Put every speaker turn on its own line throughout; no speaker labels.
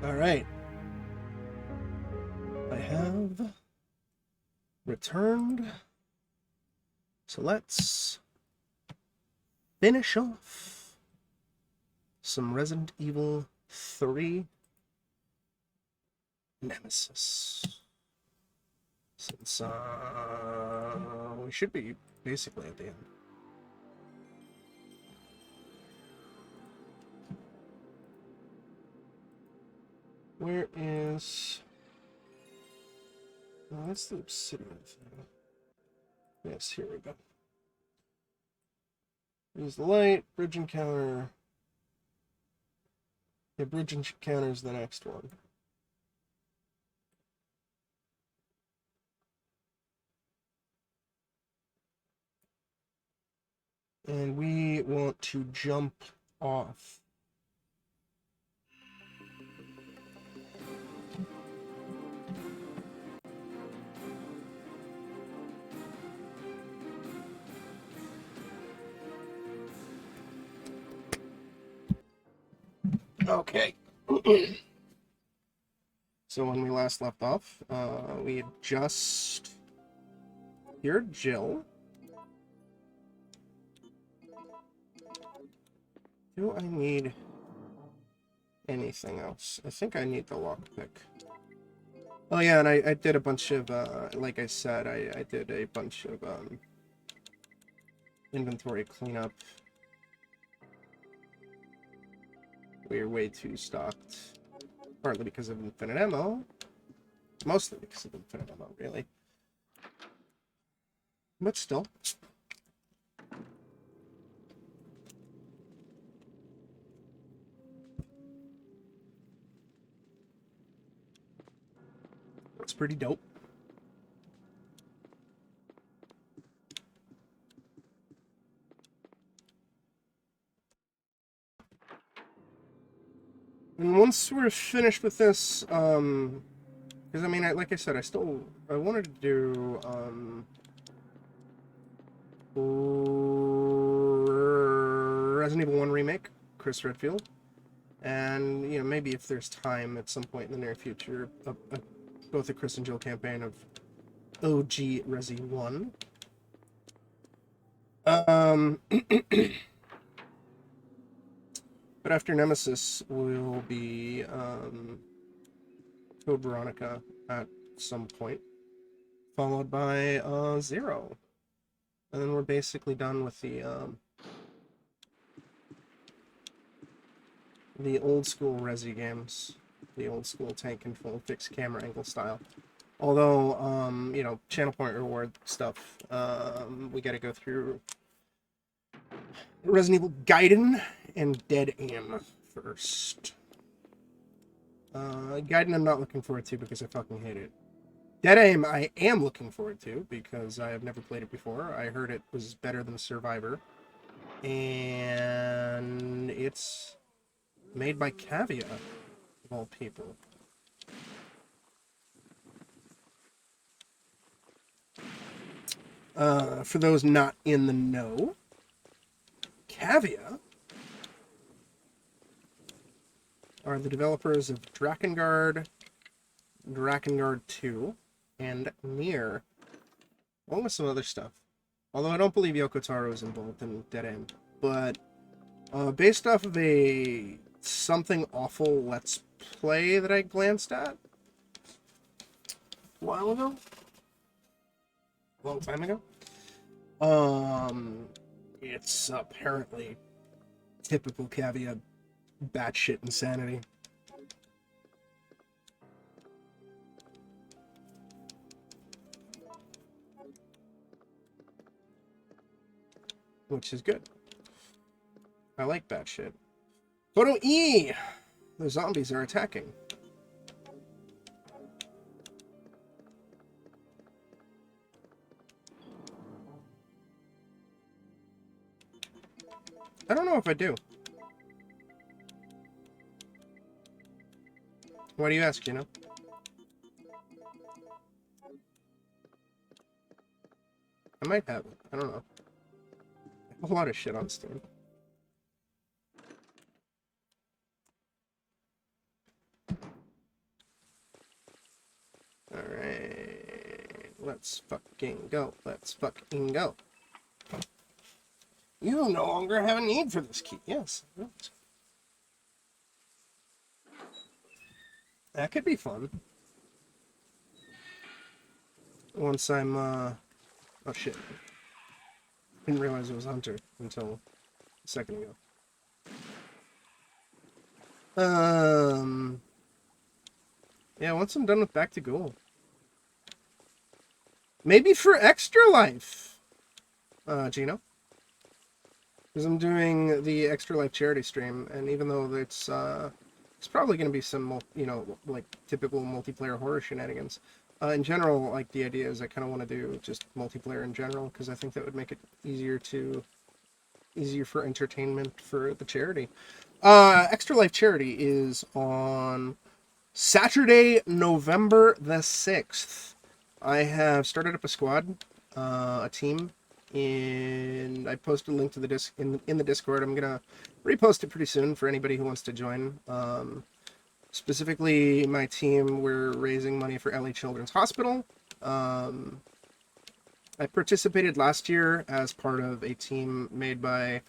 Alright. I have returned. So let's finish off some Resident Evil 3 Nemesis. Since we should be basically at the end. Where is... Oh, that's the obsidian thing. Yes, here we go. Use the light, bridge encounter. Yeah, bridge encounter is the next one. And we want to jump off. Okay. So when we last left off, we had just cured Jill. Do I need anything else? I think I need the lockpick. Oh yeah, and I did a bunch of, like I said, I did a bunch of inventory cleanup. We're way too stocked. Partly because of infinite ammo. Mostly because of infinite ammo, really. But still. That's pretty dope. And once we're finished with this, because I mean, like I said, I wanted to do, Resident Evil 1 Remake, Chris Redfield, and, you know, maybe if there's time at some point in the near future, both a Chris and Jill campaign of OG Resi 1. But after Nemesis, we'll be Code Veronica at some point, followed by Zero, and then we're basically done with the old school Resi games, the old school tank control, fixed camera angle style. Although, you know, channel point reward stuff, we got to go through Resident Evil Gaiden and Dead Aim first. Gaiden I'm not looking forward to because I fucking hate it. Dead Aim I am looking forward to because I have never played it before. I heard it was better than Survivor. And it's made by Cavia, of all people. For those not in the know, Cavia are the developers of Drakengard, Drakengard 2, and Nier, along with some other stuff. Although I don't believe Yoko Taro is involved in Dead Aim. But based off of a something awful Let's Play that I glanced at a while ago, a long time ago, it's apparently typical Cavia batshit insanity. Which is good. I like batshit. Photo E! The zombies are attacking. I don't know if I do. Why do you ask, you know? I might have it. I don't know. I have a lot of shit on Steam. Let's fucking go. Let's fucking go. You no longer have a need for this key. Yes. That could be fun. Once I'm, oh shit. Didn't realize it was Hunter until a second ago. Yeah, once I'm done with Back to Ghoul. Maybe for Extra Life, Gino. Because I'm doing the Extra Life charity stream, and even though it's probably going to be some, like typical multiplayer horror shenanigans. In general, like the idea is I kind of want to do just multiplayer in general, because I think that would make it easier for entertainment for the charity. Extra Life charity is on Saturday, November the 6th. I have started up a squad, a team, and I posted a link to the in the Discord. I'm gonna repost it pretty soon for anybody who wants to join. Specifically, my team, we're raising money for LA Children's Hospital. I participated last year as part of a team made by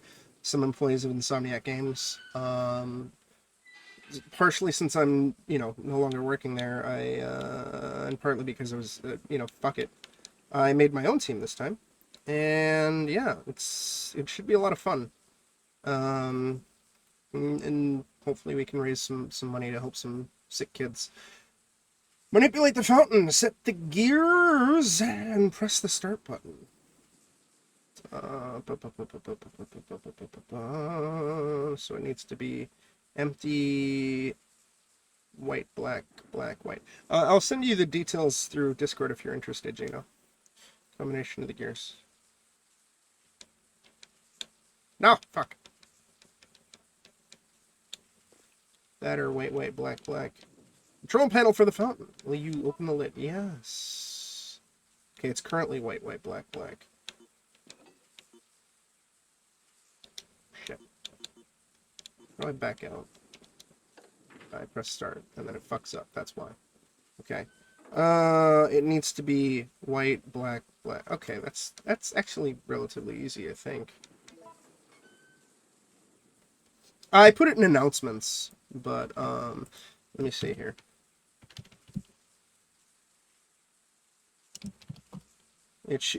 some employees of Insomniac Games. Partially since I'm, no longer working there, and partly because I was, fuck it. I made my own team this time. And yeah, it should be a lot of fun. And hopefully we can raise some money to help some sick kids. Manipulate the fountain, set the gears, and press the start button. So it needs to be empty, white, black, black, white. I'll send you the details through Discord if you're interested, Gino. Combination of the gears. No, fuck. That or white, white, black, black. Control panel for the fountain. Will you open the lid? Yes. Okay, it's currently white, white, black, black. Shit. How do I back out? I press start, and then it fucks up. That's why. Okay. It needs to be white, black, black. Okay, that's actually relatively easy, I think. I put it in announcements, but, let me see here.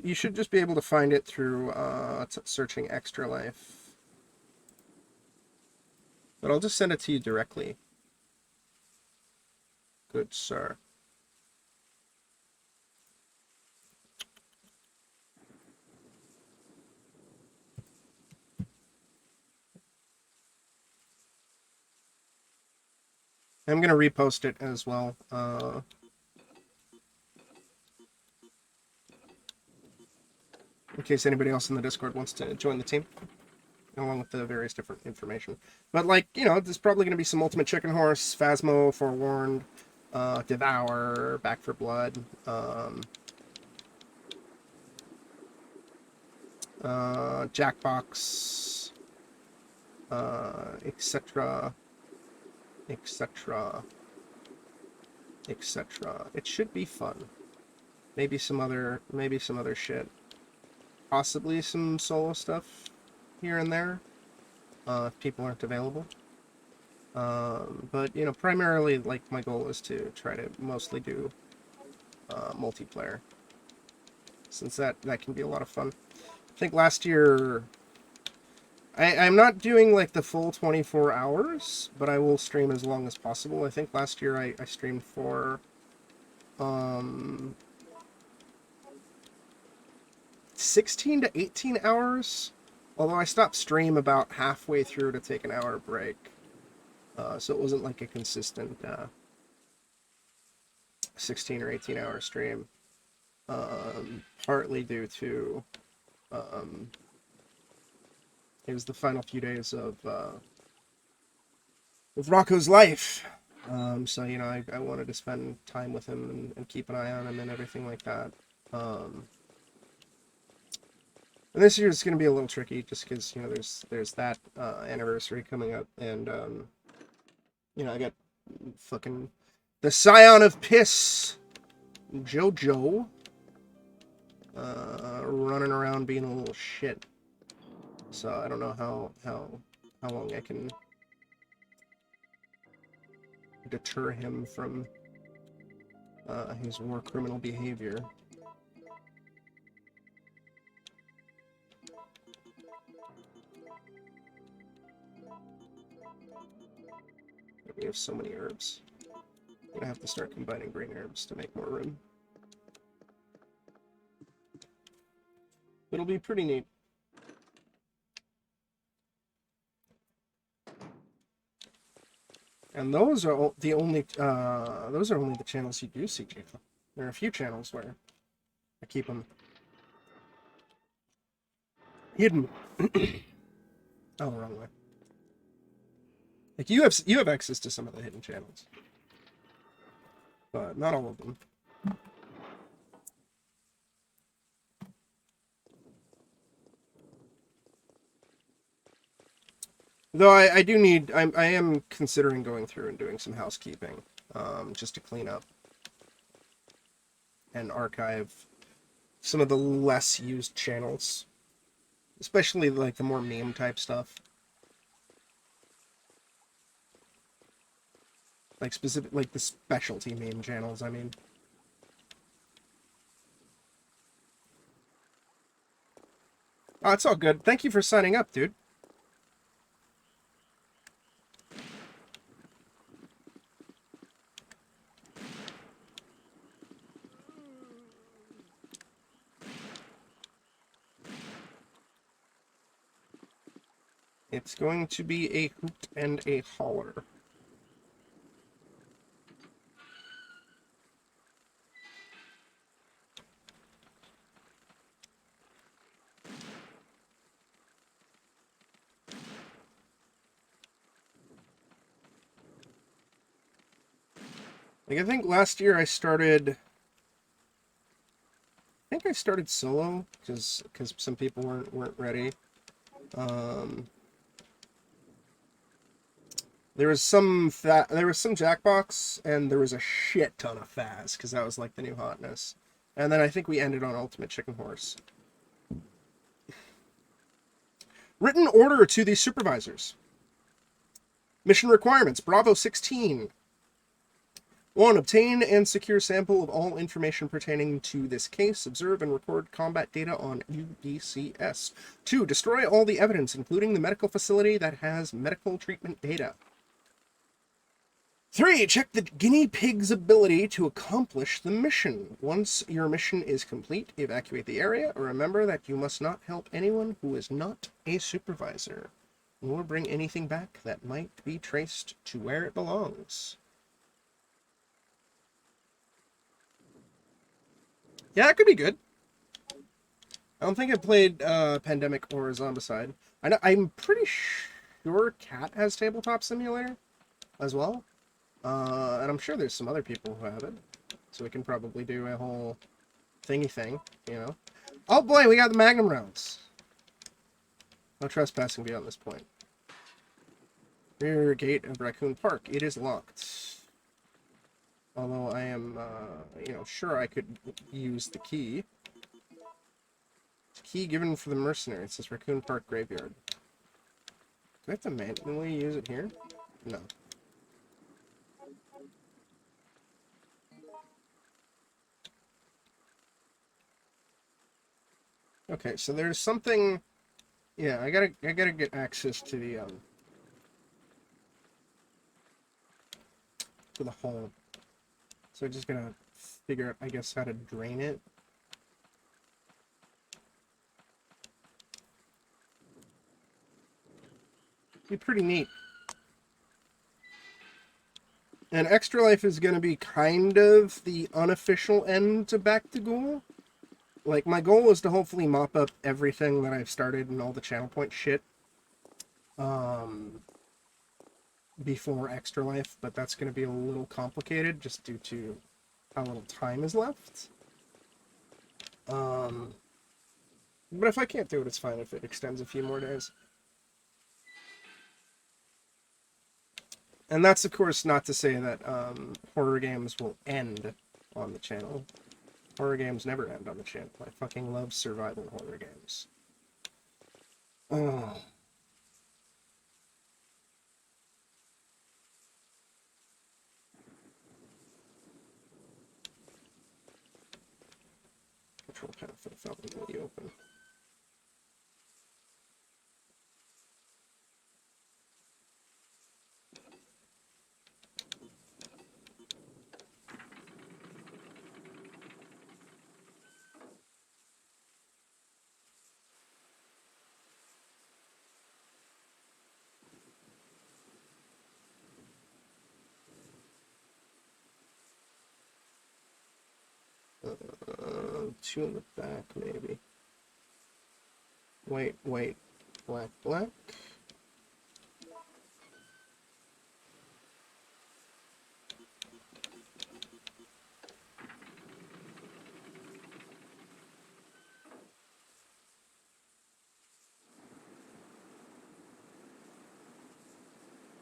You should just be able to find it through, searching Extra Life. But I'll just send it to you directly. Good sir. I'm going to repost it as well. In case anybody else in the Discord wants to join the team, along with the various different information. But, like, there's probably going to be some Ultimate Chicken Horse, Phasmo, Forewarned, Devour, Back for Blood, Jackbox, etc., etc., etc. It should be fun. Maybe some other shit. Possibly some solo stuff here and there, if people aren't available. But, primarily, like, my goal is to try to mostly do multiplayer, since that can be a lot of fun. I think last year, I'm not doing, like, the full 24 hours, but I will stream as long as possible. I think last year I streamed for, 16 to 18 hours, although I stopped stream about halfway through to take an hour break. So it wasn't like a consistent 16 or 18 hour stream. Partly due to it was the final few days of Rocco's life. So, I wanted to spend time with him and keep an eye on him and everything like that. And this year is going to be a little tricky just because, there's that anniversary coming up, and I got fucking the Scion of Piss, Jojo, running around being a little shit. So I don't know how long I can deter him from his war criminal behavior. We have so many herbs. I'm gonna have to start combining green herbs to make more room. It'll be pretty neat. And those are the only the channels you do see, Gina. There are a few channels where I keep them hidden. Oh, the wrong way. Like you have access to some of the hidden channels, but not all of them. Though I do need, I am considering going through and doing some housekeeping, just to clean up and archive some of the less used channels, especially like the more meme type stuff, like the specialty meme channels. I mean, oh, it's all good. Thank you for signing up, dude. It's going to be a hoot and a holler. Like, I think last year I started solo because some people weren't ready. There was some Jackbox, and there was a shit ton of Faz, because that was like the new hotness. And then I think we ended on Ultimate Chicken Horse. Written order to the supervisors. Mission requirements, Bravo 16. 1. Obtain and secure sample of all information pertaining to this case. Observe and record combat data on UDCS. 2. Destroy all the evidence, including the medical facility that has medical treatment data. 3. Check the guinea pig's ability to accomplish the mission. Once your mission is complete, evacuate the area. Remember that you must not help anyone who is not a supervisor, nor bring anything back that might be traced to where it belongs. Yeah, it could be good. I don't think I played Pandemic or Zombicide. I'm pretty sure Cat has Tabletop Simulator as well. And I'm sure there's some other people who have it. So we can probably do a whole thingy thing, you know. Oh boy, we got the Magnum Rounds. No trespassing beyond this point. Rear gate of Raccoon Park. It is locked. Although I am, sure I could use the key. Key given for the mercenary. It says Raccoon Park Graveyard. Do I have to manually use it here? No. Okay, so there's something. Yeah, I gotta get access to the to the hole. So I'm just gonna figure out, I guess, how to drain it. Be pretty neat. And Extra Life is gonna be kind of the unofficial end to Back to Ghoul. Like, my goal is to hopefully mop up everything that I've started and all the channel point shit before Extra Life, but that's going to be a little complicated just due to how little time is left. But if I can't do it, it's fine if it extends a few more days. And that's, of course, not to say that horror games will end on the channel. Horror games never end on the channel. I fucking love survival horror games. Oh. Control panel for the fountain will be open. Two in the back, maybe. Wait, black.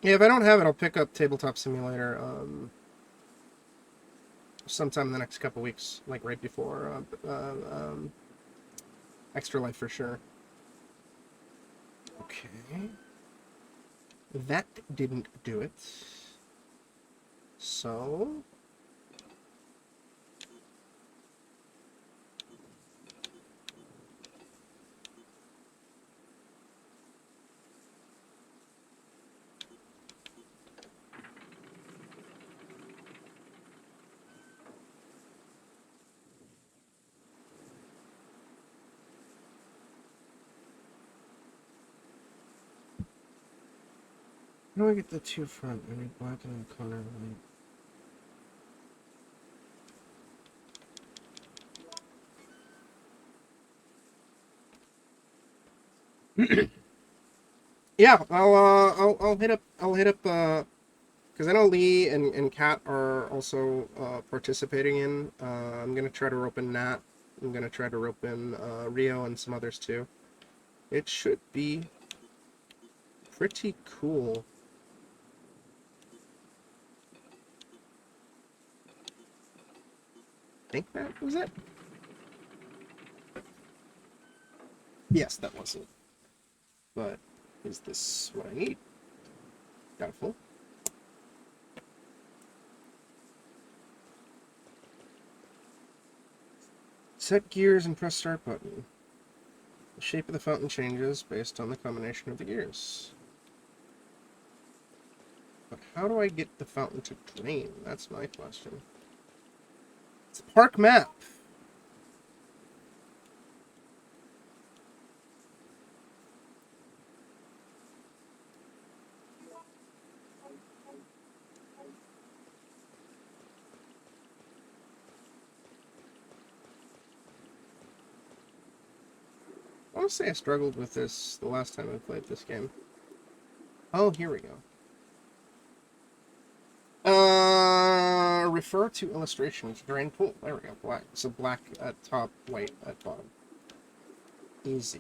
Yeah, if I don't have it, I'll pick up Tabletop Simulator sometime in the next couple weeks, like right before Extra Life for sure. Okay. That didn't do it. So... How do I get the two front? I need black in the corner, right? Yeah, I'll hit up, because I know Lee and Kat are also participating in. I'm gonna try to rope in Nat. I'm gonna try to rope in Rio and some others too. It should be pretty cool. I think that was it. Yes, that was it. But is this what I need? Doubtful. Set gears and press start button. The shape of the fountain changes based on the combination of the gears. But how do I get the fountain to drain? That's my question. It's a park map. I want to say I struggled with this the last time I played this game. Oh, here we go. Refer to illustrations. Drain pool. There we go. Black. So black at top, white at bottom. Easy.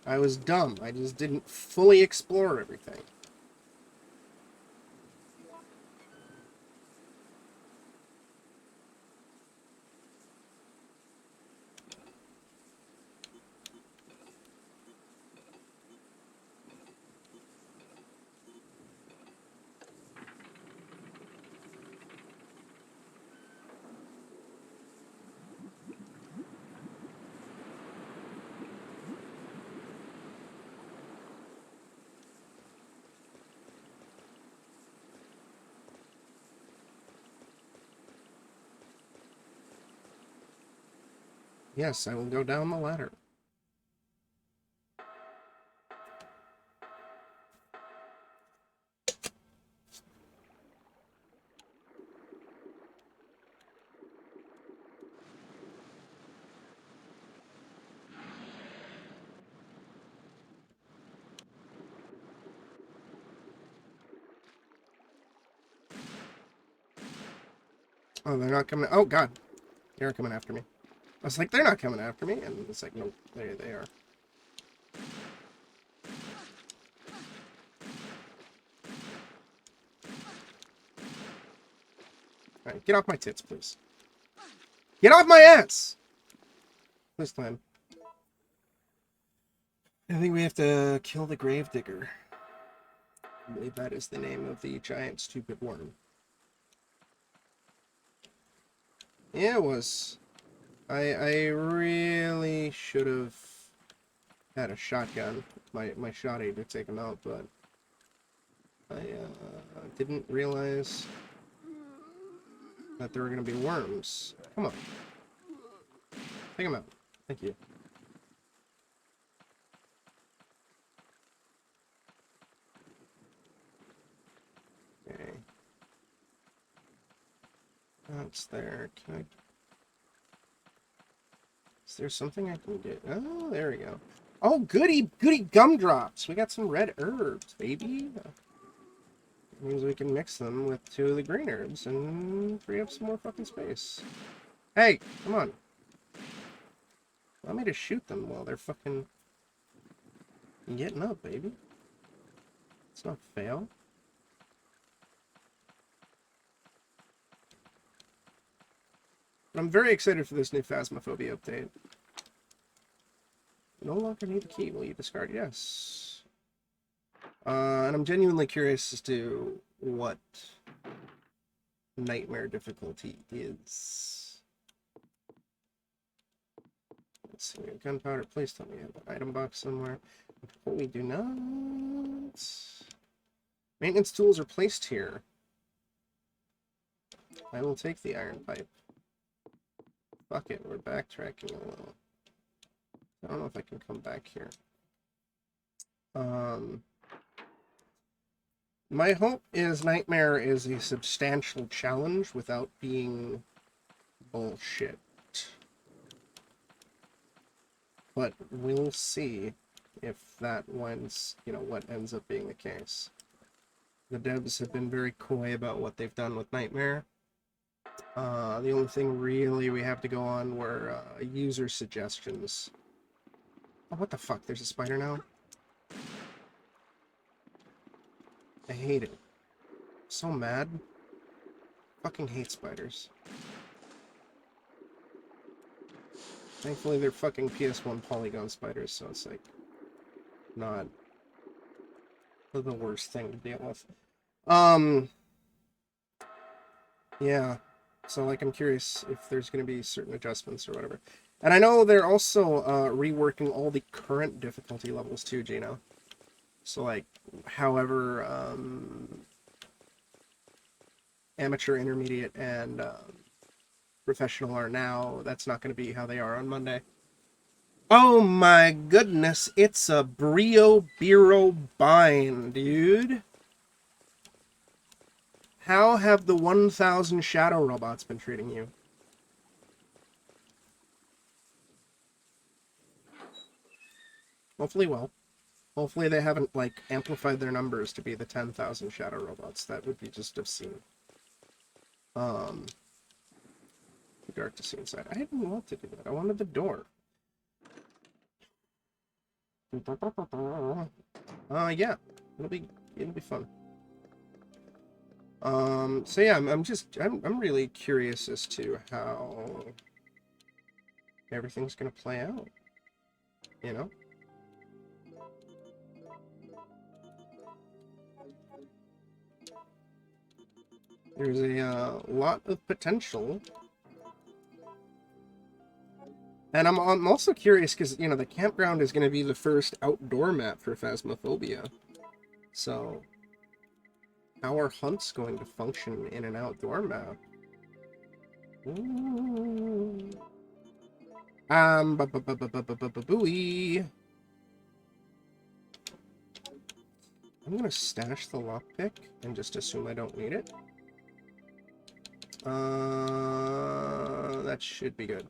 I was dumb. I just didn't fully explore everything. Yes, I will go down the ladder. Oh, they're not coming. Oh, God. They're coming after me. I was like, they're not coming after me. And it's like, no, they are. Alright, get off my tits, please. Get off my ass! Please climb. I think we have to kill the Gravedigger. I believe that is the name of the giant stupid worm. Yeah, it was. I really should have had a shotgun. My shotty to take him out, but I didn't realize that there were going to be worms. Come on. Take him out. Thank you. Okay. That's there. Can I... Is there something I can get? Oh, there we go. Oh, goody gumdrops. We got some red herbs, baby. That means we can mix them with 2 of the green herbs and free up some more fucking space. Hey, come on. Allow me to shoot them while they're fucking getting up, baby. Let's not fail. I'm very excited for this new Phasmophobia update. No longer need a key. Will you discard? Yes. And I'm genuinely curious as to what nightmare difficulty is. Let's see. Gunpowder. Please tell me you have an item box somewhere. But we do not. Maintenance tools are placed here. I will take the iron pipe. Fuck it, we're backtracking a little. I don't know if I can come back here. My hope is Nightmare is a substantial challenge without being bullshit. But we'll see if that one's, what ends up being the case. The devs have been very coy about what they've done with Nightmare. The only thing really we have to go on were user suggestions. Oh, what the fuck? There's a spider now? I hate it. So mad. Fucking hate spiders. Thankfully they're fucking PS1 polygon spiders, so it's like not the worst thing to deal with. Yeah. So, like, I'm curious if there's going to be certain adjustments or whatever. And I know they're also reworking all the current difficulty levels too, Gino. So, like, however amateur, intermediate, and professional are now, that's not going to be how they are on Monday. Oh my goodness, it's a Brio Biro bind, dude. How have the 1,000 shadow robots been treating you? Hopefully well. Hopefully they haven't, like, amplified their numbers to be the 10,000 shadow robots. That would be just obscene. Too dark to see inside. I didn't want to do that. I wanted the door. Yeah. It'll be fun. So yeah, I'm really curious as to how everything's gonna play out, you know? There's a lot of potential. And I'm also curious because, the campground is going to be the first outdoor map for Phasmophobia. So, how are hunts going to function in an outdoor map? Ooh. Booey. I'm going to stash the lockpick and just assume I don't need it. That should be good.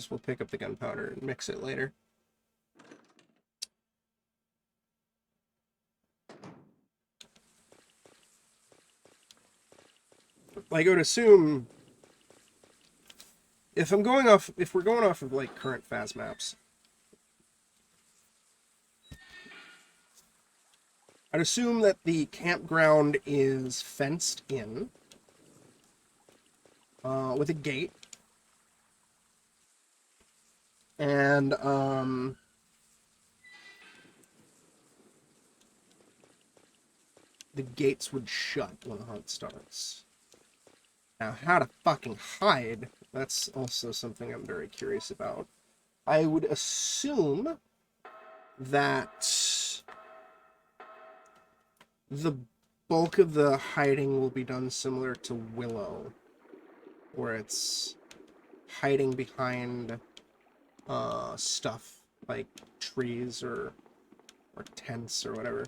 We'll pick up the gunpowder and mix it later. Like, I would assume if we're going off of like current Phas maps, I'd assume that the campground is fenced in, with a gate. And the gates would shut when the hunt starts. Now, how to fucking hide, that's also something I'm very curious about. I would assume that the bulk of the hiding will be done similar to Willow, where it's hiding behind stuff like trees or tents or whatever.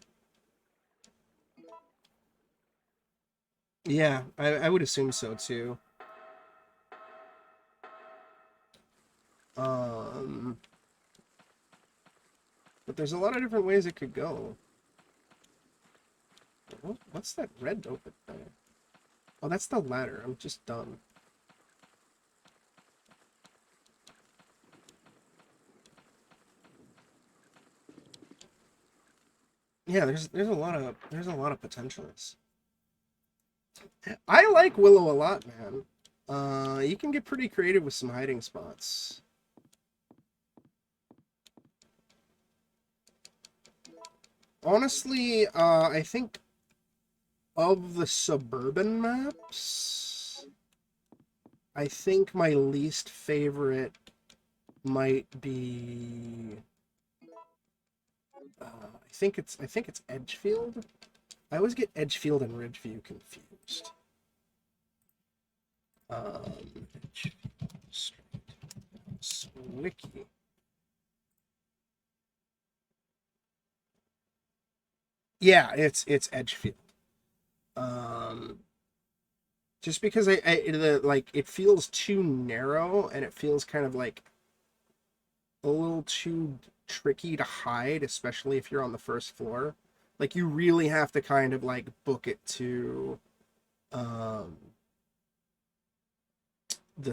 Yeah, I would assume so too. But there's a lot of different ways it could go. What's that red over there? Oh, that's the ladder. I'm just dumb. Yeah, there's a lot of potentials. I like Willow a lot, man. You can get pretty creative with some hiding spots. Honestly, I think of the suburban maps, I think my least favorite might be I think it's Edgefield. I always get Edgefield and Ridgeview confused. Edgefield Street Wiki. Yeah, it's Edgefield. Just because it feels too narrow and it feels kind of like a little too tricky to hide, especially if you're on the first floor. Like you really have to kind of like book it to the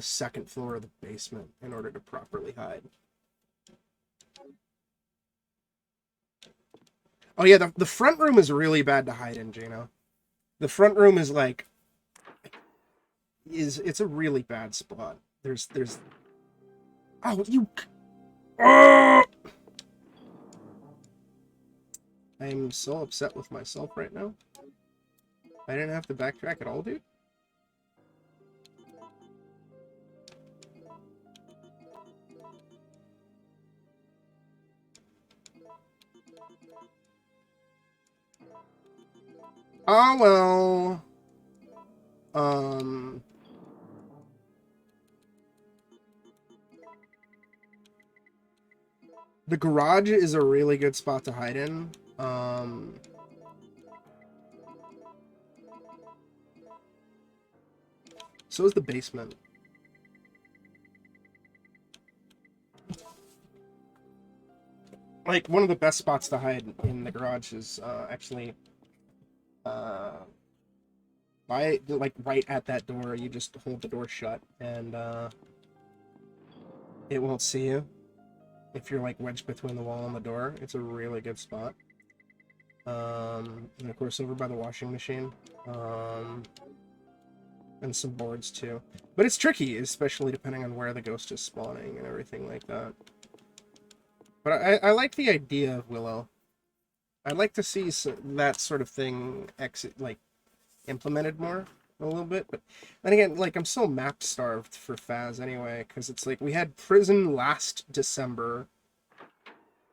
second floor of the basement in order to properly hide. Oh yeah, the front room is really bad to hide in, Gino. The front room is like it's a really bad spot. There's oh you oh! I'm so upset with myself right now. I didn't have to backtrack at all, dude. Oh well. The garage is a really good spot to hide in. So is the basement. Like one of the best spots to hide in the garage is actually by like right at that door. You just hold the door shut and it won't see you. If you're like wedged between the wall and the door, it's a really good spot. And of course over by the washing machine. And some boards too. But it's tricky, especially depending on where the ghost is spawning and everything like that. But I like the idea of Willow. I'd like to see that sort of thing implemented more a little bit. But then again, like I'm so map starved for Faz anyway, because it's like we had Prison last December,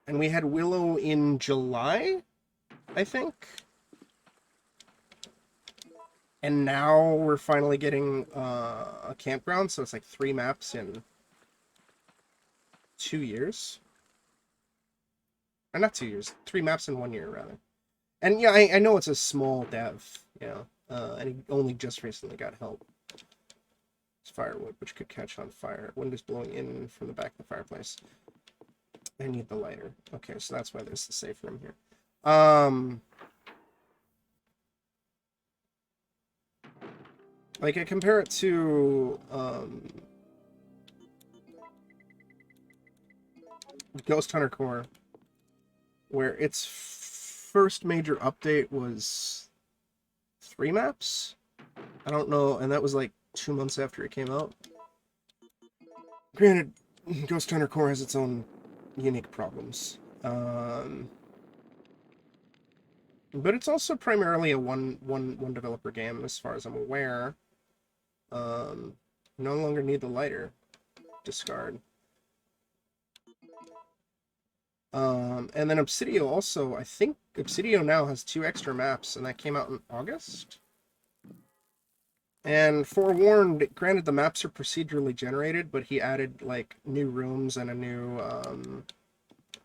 and we had Willow in July, I think. And now we're finally getting a campground, so it's like 3 maps in 2 years. Or not 2 years, 3 maps in 1 year, rather. And yeah, I know it's a small dev, you know, and he only just recently got help. It's firewood, which could catch on fire. Wind is blowing in from the back of the fireplace. I need the lighter. Okay, so that's why there's the safe room here. Like I compare it to Ghost Hunter Core, where its first major update was 3 maps. I don't know, and that was like 2 months after it came out. Granted, Ghost Hunter Core has its own unique problems. But it's also primarily a one developer game, as far as I'm aware. No longer need the lighter. Discard. And then Obsidio also, I think Obsidio now has 2 extra maps, and that came out in August? And forewarned, granted the maps are procedurally generated, but he added, like, new rooms and a new,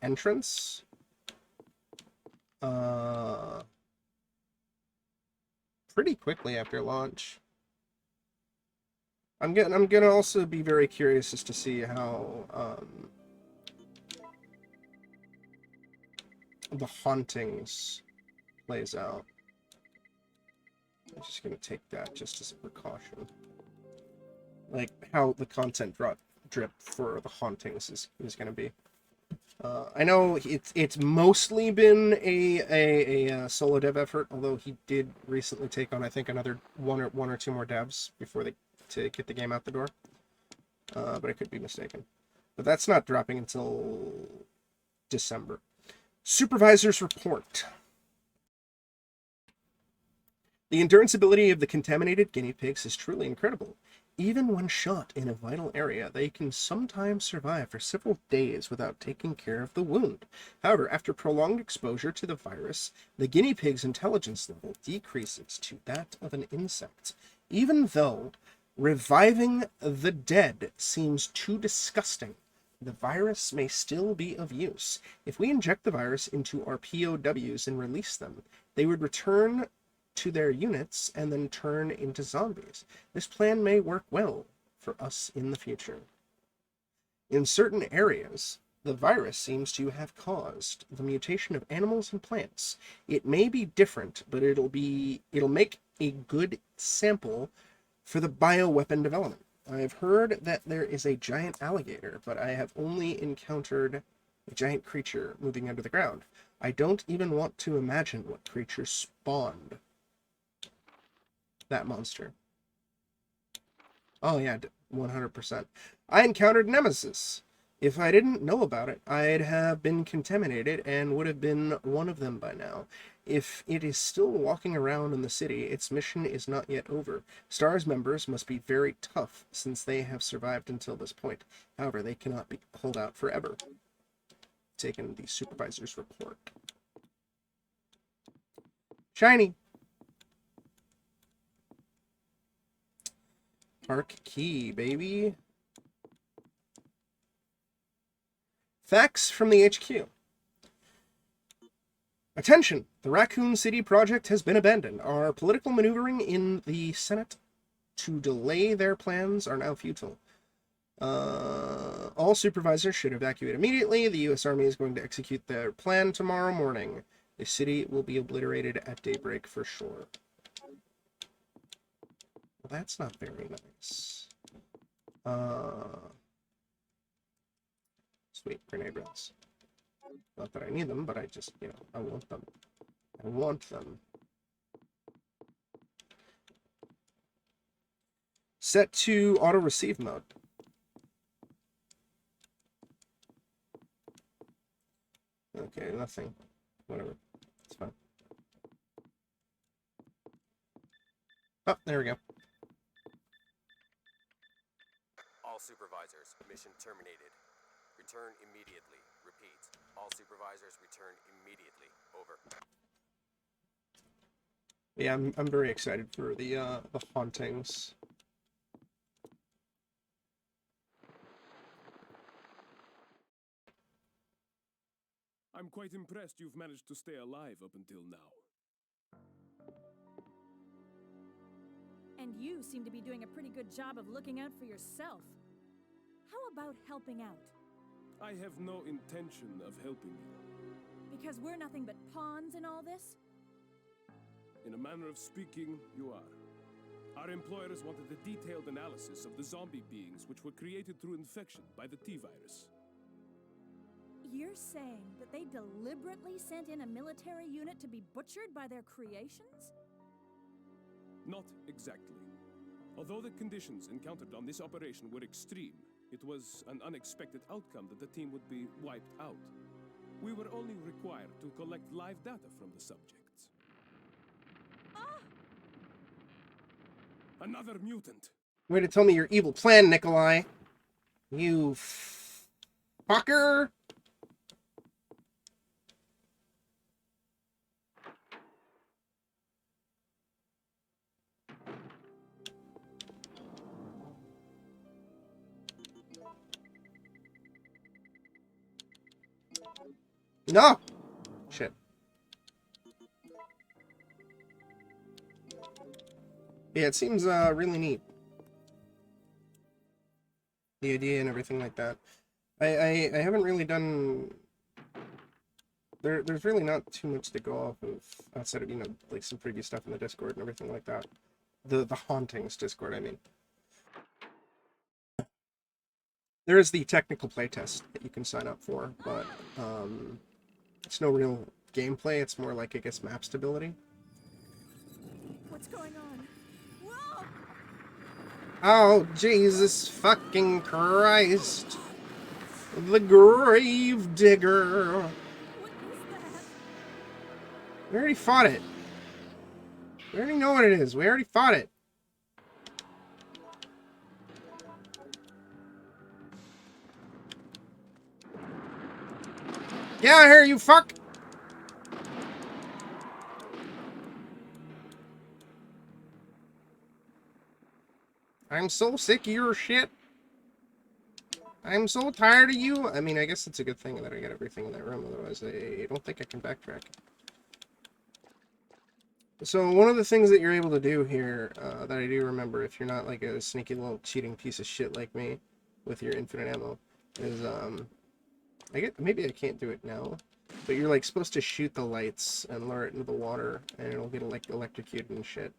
entrance. Pretty quickly after launch. I'm gonna also be very curious as to see how, the Hauntings plays out. I'm just going to take that just as a precaution. Like, how the content drip for the Hauntings is going to be. I know it's mostly been a solo dev effort, although he did recently take on, I think, another one or two more devs before to get the game out the door. But I could be mistaken. But that's not dropping until December. Supervisor's report. The endurance ability of the contaminated guinea pigs is truly incredible. Even when shot in a vital area, they can sometimes survive for several days without taking care of the wound. However, after prolonged exposure to the virus, the guinea pig's intelligence level decreases to that of an insect. Even though reviving the dead seems too disgusting, the virus may still be of use. If we inject the virus into our POWs and release them, they would return to their units and then turn into zombies. This plan may work well for us in the future. In certain areas, the virus seems to have caused the mutation of animals and plants. It may be different, but it'll make a good sample for the bioweapon development. I've heard that there is a giant alligator, but I have only encountered a giant creature moving under the ground. I don't even want to imagine what creature spawned that monster. Oh yeah, 100%. I encountered Nemesis. If I didn't know about it, I'd have been contaminated and would have been one of them by now. If it is still walking around in the city, its mission is not yet over. STARS members must be very tough, since they have survived until this point. However, they cannot be pulled out forever. Taking the supervisor's report. Shiny! Park key, baby. Facts from the HQ. Attention! The Raccoon City project has been abandoned. Our political maneuvering in the Senate to delay their plans are now futile. All supervisors should evacuate immediately. The U.S. Army is going to execute their plan tomorrow morning. The city will be obliterated at daybreak for sure. Well, that's not very nice. Sweet grenade rounds. Not that I need them, but I just, I want them. I want them. Set to auto-receive mode. Okay, nothing. Whatever. It's fine. Oh, there we go.
All supervisors, mission terminated. Return immediately. Repeat. All supervisors return immediately. Over.
Yeah, I'm very excited for the Hauntings.
I'm quite impressed you've managed to stay alive up until now.
And you seem to be doing a pretty good job of looking out for yourself. How about helping out?
I have no intention of helping you.
Because we're nothing but pawns in all this?
In a manner of speaking, you are. Our employers wanted a detailed analysis of the zombie beings which were created through infection by the T-virus.
You're saying that they deliberately sent in a military unit to be butchered by their creations?
Not exactly. Although the conditions encountered on this operation were extreme, it was an unexpected outcome that the team would be wiped out. We were only required to collect live data from the subjects. Another mutant.
Way to tell me your evil plan, Nikolai. You fucker. No! Shit. Yeah, it seems really neat. The idea and everything like that. I haven't really done... There's really not too much to go off of outside of, you know, like some previous stuff in the Discord and everything like that. The Hauntings Discord, I mean. There is the technical playtest that you can sign up for, but it's no real gameplay. It's more like, I guess, map stability.
What's going on? Whoa!
Oh, Jesus fucking Christ. The Gravedigger.
What is that?
We already fought it. We already know what it is. We already fought it. Get out of here, you fuck! I'm so sick of your shit. I'm so tired of you. I mean, I guess it's a good thing that I got everything in that room, otherwise I don't think I can backtrack. So one of the things that you're able to do here, that I do remember, if you're not like a sneaky little cheating piece of shit like me, with your infinite ammo, is, maybe I can't do it now, but you're like supposed to shoot the lights and lure it into the water, and it'll get like electrocuted and shit.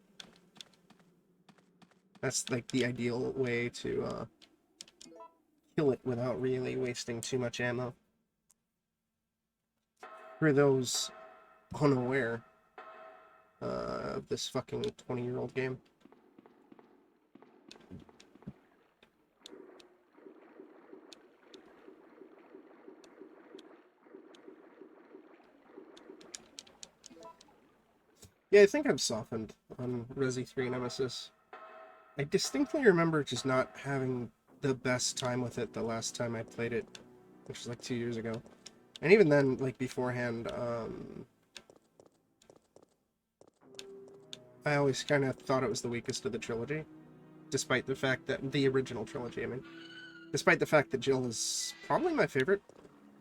That's like the ideal way to kill it without really wasting too much ammo. For those unaware of this fucking 20-year-old game. Yeah, I think I've softened on Resi 3 Nemesis. I distinctly remember just not having the best time with it the last time I played it, which was like 2 years ago. And even then, like beforehand, I always kind of thought it was the weakest of the trilogy. Despite the fact that, the original trilogy, I mean. Despite the fact that Jill is probably my favorite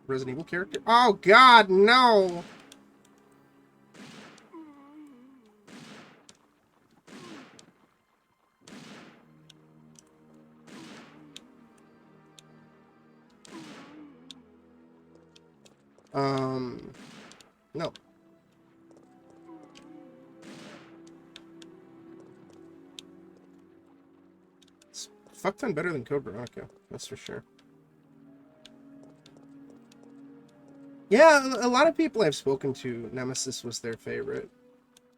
Resident Evil character. Oh god, no! No. It's fuck ton better than Code Veronica, that's for sure. Yeah, a lot of people I've spoken to, Nemesis was their favorite.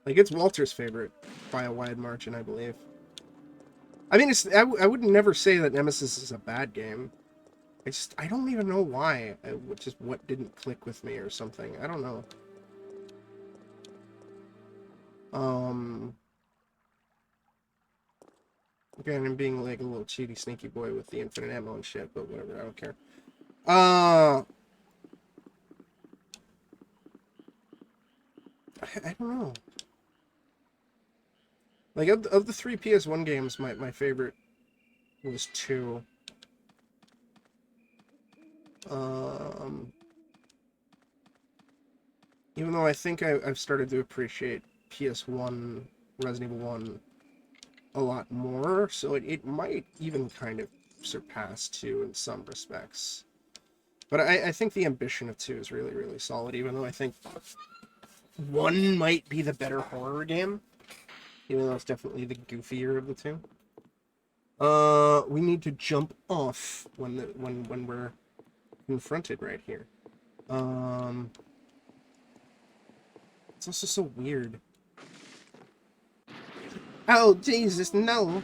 Like, it's Walter's favorite by a wide margin, I believe. I mean, I would never say that Nemesis is a bad game. I don't even know why. Just what didn't click with me or something. I don't know. Again, I'm being like a little cheaty, sneaky boy with the infinite ammo and shit, but whatever, I don't care. I don't know. Like, of the 3 PS1 games, my favorite was 2. Even though I think I've started to appreciate PS1, Resident Evil 1 a lot more, so it might even kind of surpass 2 in some respects. But I think the ambition of 2 is really, really solid, even though I think 1 might be the better horror game. Even though it's definitely the goofier of the 2. We need to jump off when we're confronted right here. It's also so weird. Oh, Jesus, no.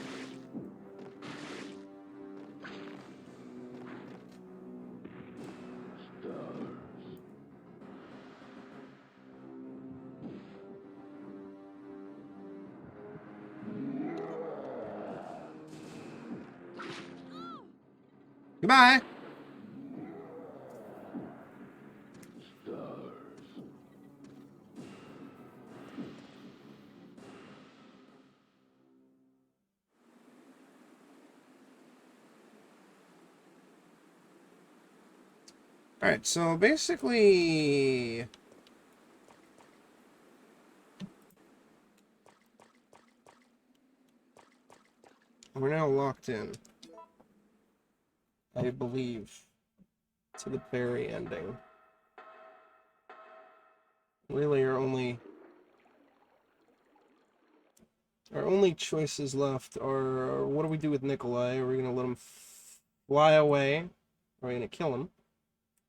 Goodbye! Alright, so basically... we're now locked in, I believe, to the very ending. Really, our only choices left are, what do we do with Nikolai? Are we going to let him fly away? Are we going to kill him?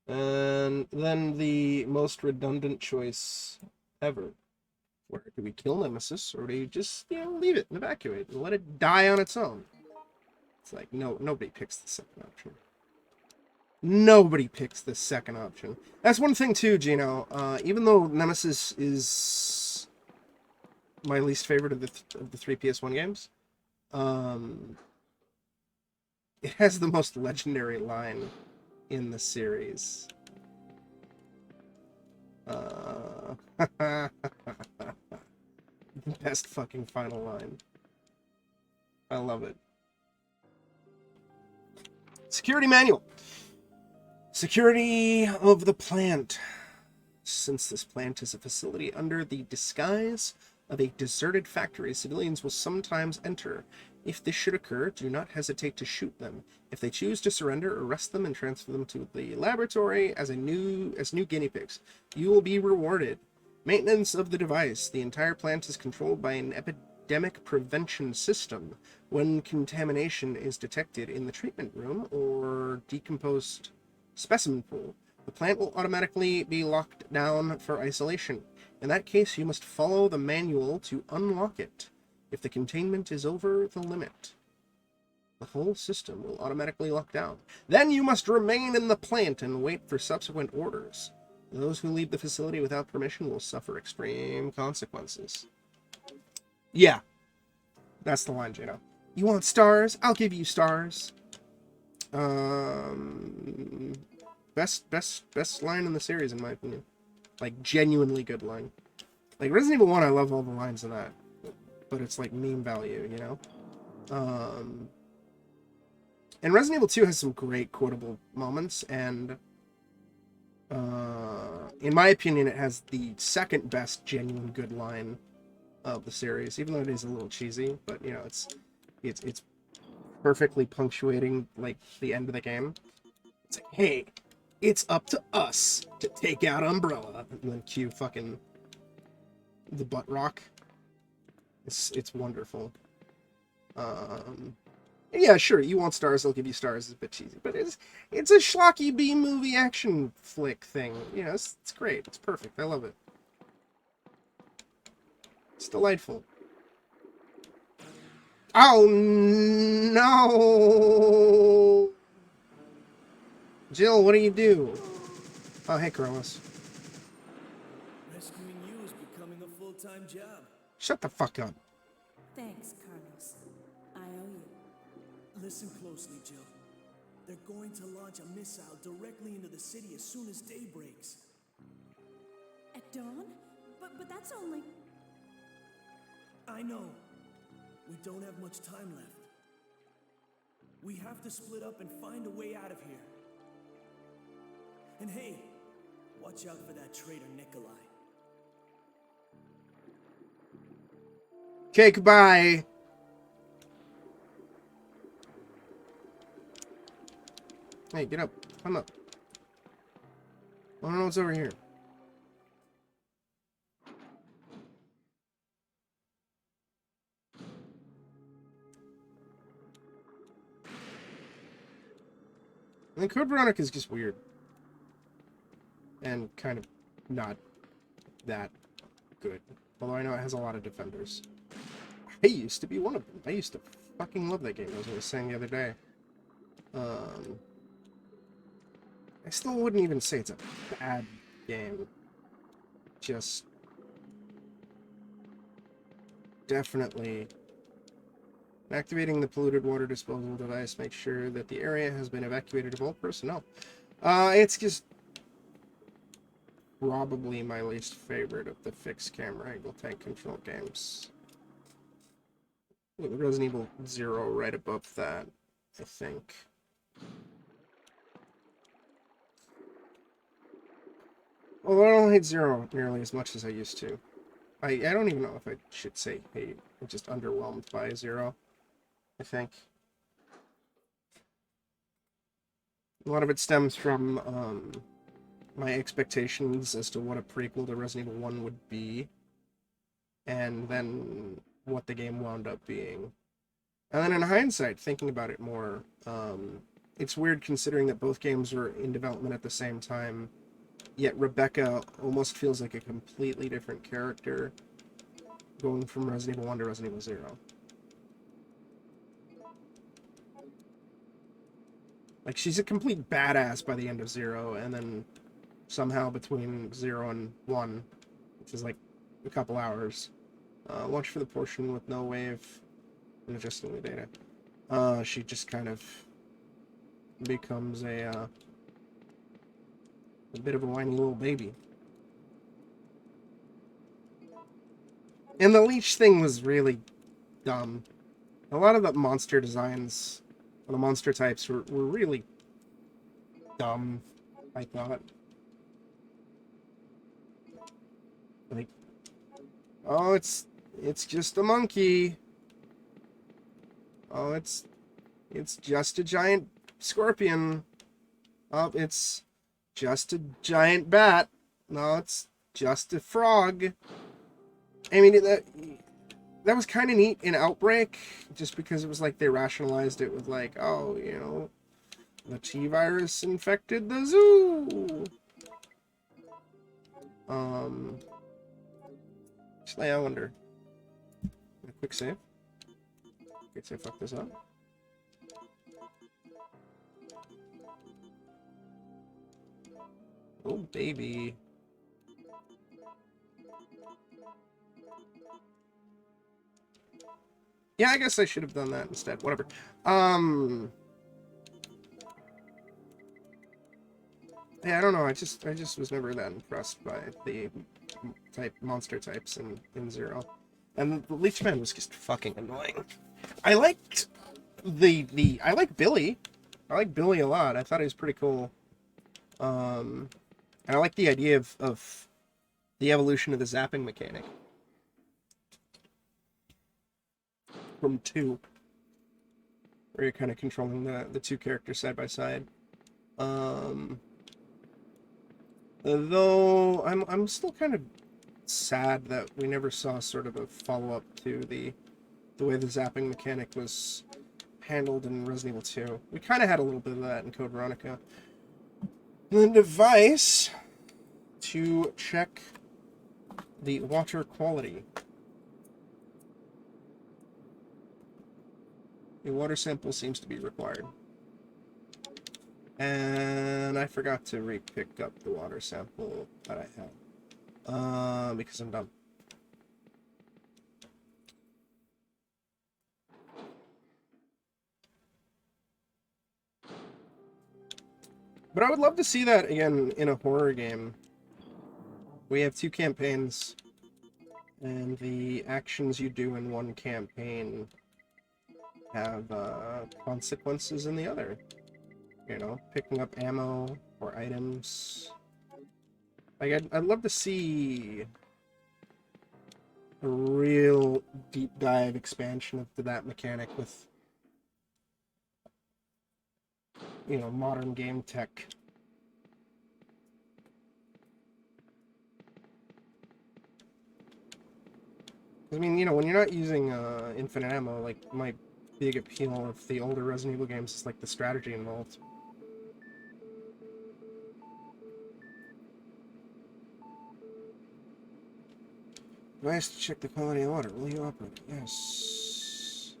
And then the most redundant choice ever. Where do we kill Nemesis, or do you just, leave it and evacuate and let it die on its own? It's like, no, nobody picks the second option. Nobody picks the second option. That's one thing too, Gino. Even though Nemesis is my least favorite of the three PS1 games, it has the most legendary line in the series. Best fucking final line. I love it. Security manual. Security of the plant. Since this plant is a facility under the disguise of a deserted factory, civilians will sometimes enter. If this should occur, do not hesitate to shoot them. If they choose to surrender, arrest them and transfer them to the laboratory as new guinea pigs. You will be rewarded. Maintenance of the device. The entire plant is controlled by an epidemic prevention system. When contamination is detected in the treatment room or decomposed specimen pool, the plant will automatically be locked down for isolation. In that case, you must follow the manual to unlock it. If the containment is over the limit, the whole system will automatically lock down. Then you must remain in the plant and wait for subsequent orders. Those who leave the facility without permission will suffer extreme consequences. Yeah, that's the line, Jado. You want stars? I'll give you stars. Best line in the series, in my opinion. Like, genuinely good line. Like, Resident Evil 1, I love all the lines in that. But it's like meme value, you know? And Resident Evil 2 has some great quotable moments, and in my opinion, it has the second best genuine good line of the series, even though it is a little cheesy, but you know, it's perfectly punctuating like the end of the game. It's like, hey, it's up to us to take out Umbrella, and then cue fucking the butt rock. It's wonderful. Yeah, sure, you want stars, I'll give you stars. It's a bit cheesy, but it's a schlocky B-movie action flick thing. You know, it's great. It's perfect. I love it. It's delightful. Oh, no! Jill, what do you do? Oh, hey, Carlos.
Rescuing you is becoming a full-time job.
Shut the fuck up.
Thanks, Carlos. I owe you.
Listen closely, Jill. They're going to launch a missile directly into the city as soon as day breaks.
At dawn? But that's only...
I know. We don't have much time left. We have to split up and find a way out of here. And hey, watch out for that traitor Nikolai.
Okay, goodbye. Hey, get up. Come up. I don't know what's over here. And Code Veronica is just weird. And kind of not that good. Although I know it has a lot of defenders. I used to be one of them. I used to fucking love that game, as I was saying the other day. I still wouldn't even say it's a bad game. Just... definitely Activating the polluted water disposal device makes sure that the area has been evacuated of all personnel. It's just probably my least favorite of the fixed camera angle tank control games. With Resident Evil 0 right above that, I think. Although I don't hate 0 nearly as much as I used to. I don't even know if I should say hate. I'm just underwhelmed by 0, I think. A lot of it stems from my expectations as to what a prequel to Resident Evil 1 would be, and then what the game wound up being. And then in hindsight, thinking about it more, it's weird considering that both games were in development at the same time, yet Rebecca almost feels like a completely different character going from Resident Evil 1 to Resident Evil 0. Like, she's a complete badass by the end of 0, and then somehow between 0 and 1, which is like a couple hours, watch for the portion with no wave and adjusting the data. She just kind of becomes a bit of a whiny little baby. And the leech thing was really dumb. A lot of the monster designs, or the monster types, were really dumb, I thought. Like, oh, it's just a monkey. Oh, it's just a giant scorpion. Oh, it's just a giant bat. No, it's just a frog. I mean, that was kind of neat in Outbreak, just because it was like they rationalized it with like, oh, you know, the T-virus infected the zoo. Actually, I wonder. A quick save. Okay, so fuck this up. Oh, baby. Yeah, I guess I should have done that instead. Whatever. Yeah, I don't know. I just was never that impressed by the monster types in 0. And the Leechman was just fucking annoying. I liked I like Billy. I like Billy a lot. I thought he was pretty cool. And I like the idea of the evolution of the zapping mechanic from 2, where you're kind of controlling the two characters side by side. Though I'm still kind of sad that we never saw sort of a follow-up to the way the zapping mechanic was handled in Resident Evil 2. We kind of had a little bit of that in Code Veronica. The device to check the water quality. A water sample seems to be required. And I forgot to re-pick up the water sample that I had. Because I'm dumb. But I would love to see that again in a horror game. We have 2 campaigns, and the actions you do in one campaign have consequences in the other. You know, picking up ammo or items. Like, I'd love to see a real deep dive expansion of that mechanic with, you know, modern game tech. I mean, you know, when you're not using infinite ammo, like, my big appeal of the older Resident Evil games is, like, the strategy involved. Device to check the quality of the water. Will you operate it? Yes.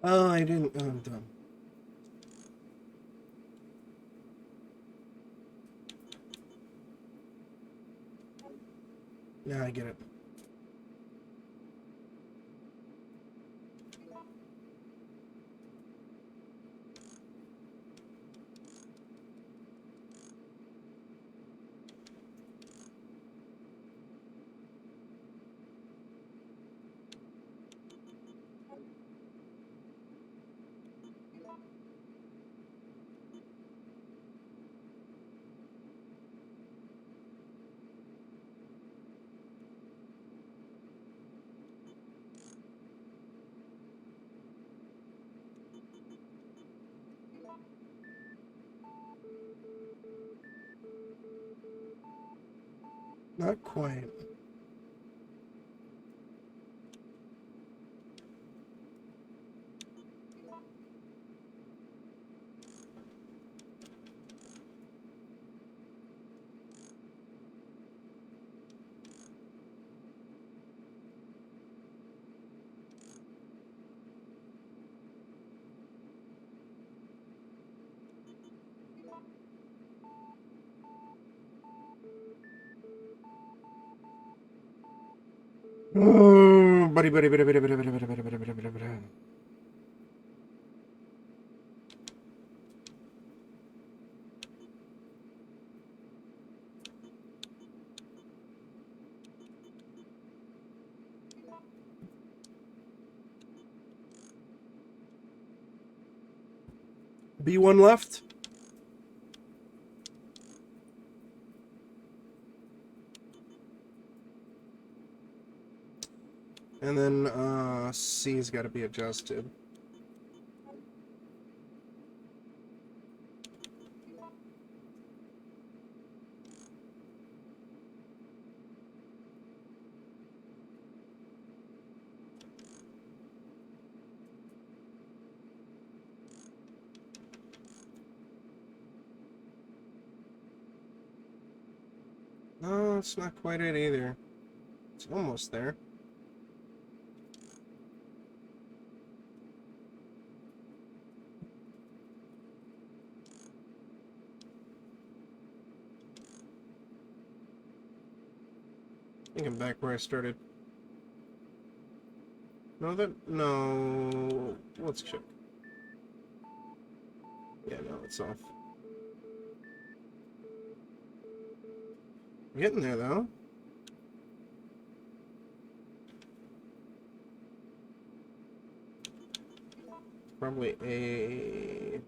Oh, I didn't. Oh, I'm dumb. Now I get it. Not quite. Oh, buddy. B1 left. And then C's got to be adjusted. No, it's not quite it either. It's almost there. I think I'm back where I started. No. Let's check. Yeah, no, it's off. Getting there though. Probably a.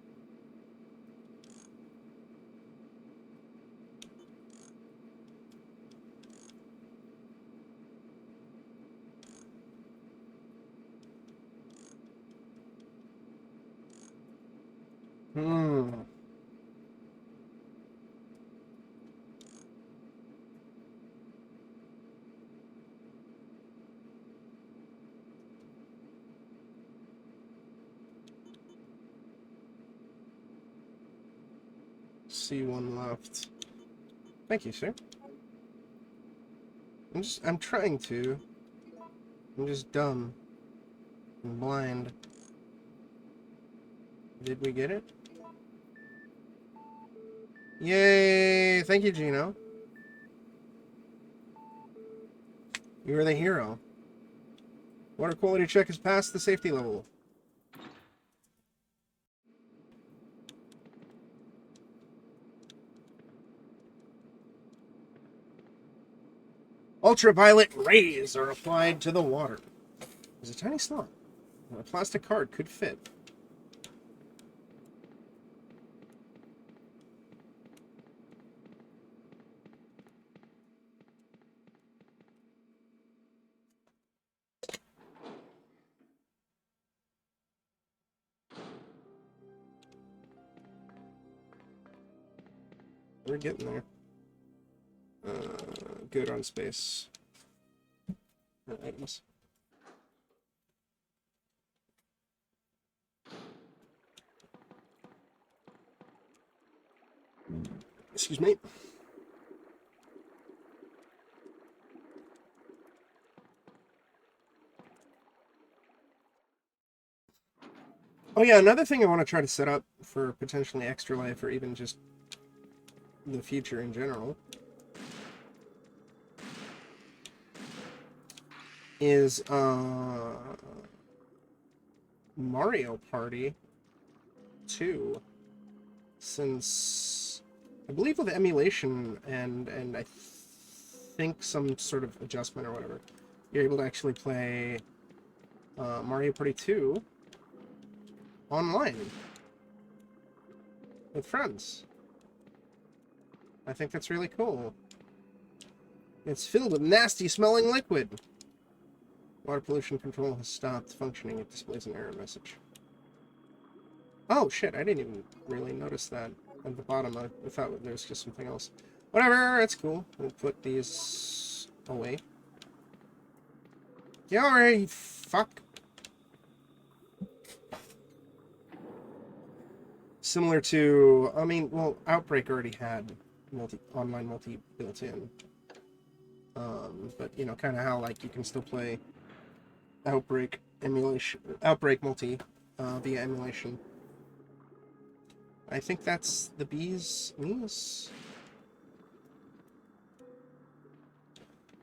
C1 left. Thank you, sir. I'm trying to. I'm just dumb. I'm blind. Did we get it? Yay! Thank you, Gino. You are the hero. Water quality check has passed the safety level. Ultraviolet rays are applied to the water. There's a tiny slot. A plastic card could fit. We're getting there. Good on space. Items. Excuse me. Oh yeah, another thing I want to try to set up for potentially Extra Life or even just the future in general is Mario Party 2. Since I believe with emulation and I think some sort of adjustment or whatever, you're able to actually play Mario Party 2 online with friends. I think that's really cool. It's filled with nasty smelling liquid. Water pollution control has stopped functioning. It displays an error message. Oh shit, I didn't even really notice that at the bottom. I thought there was just something else. Whatever, it's cool. We'll put these away. Yeah, alright, fuck. Similar to, I mean, well, Outbreak already had online multi built in. But you know, kind of how like you can still play Outbreak multi via emulation. I think that's the bee's knees.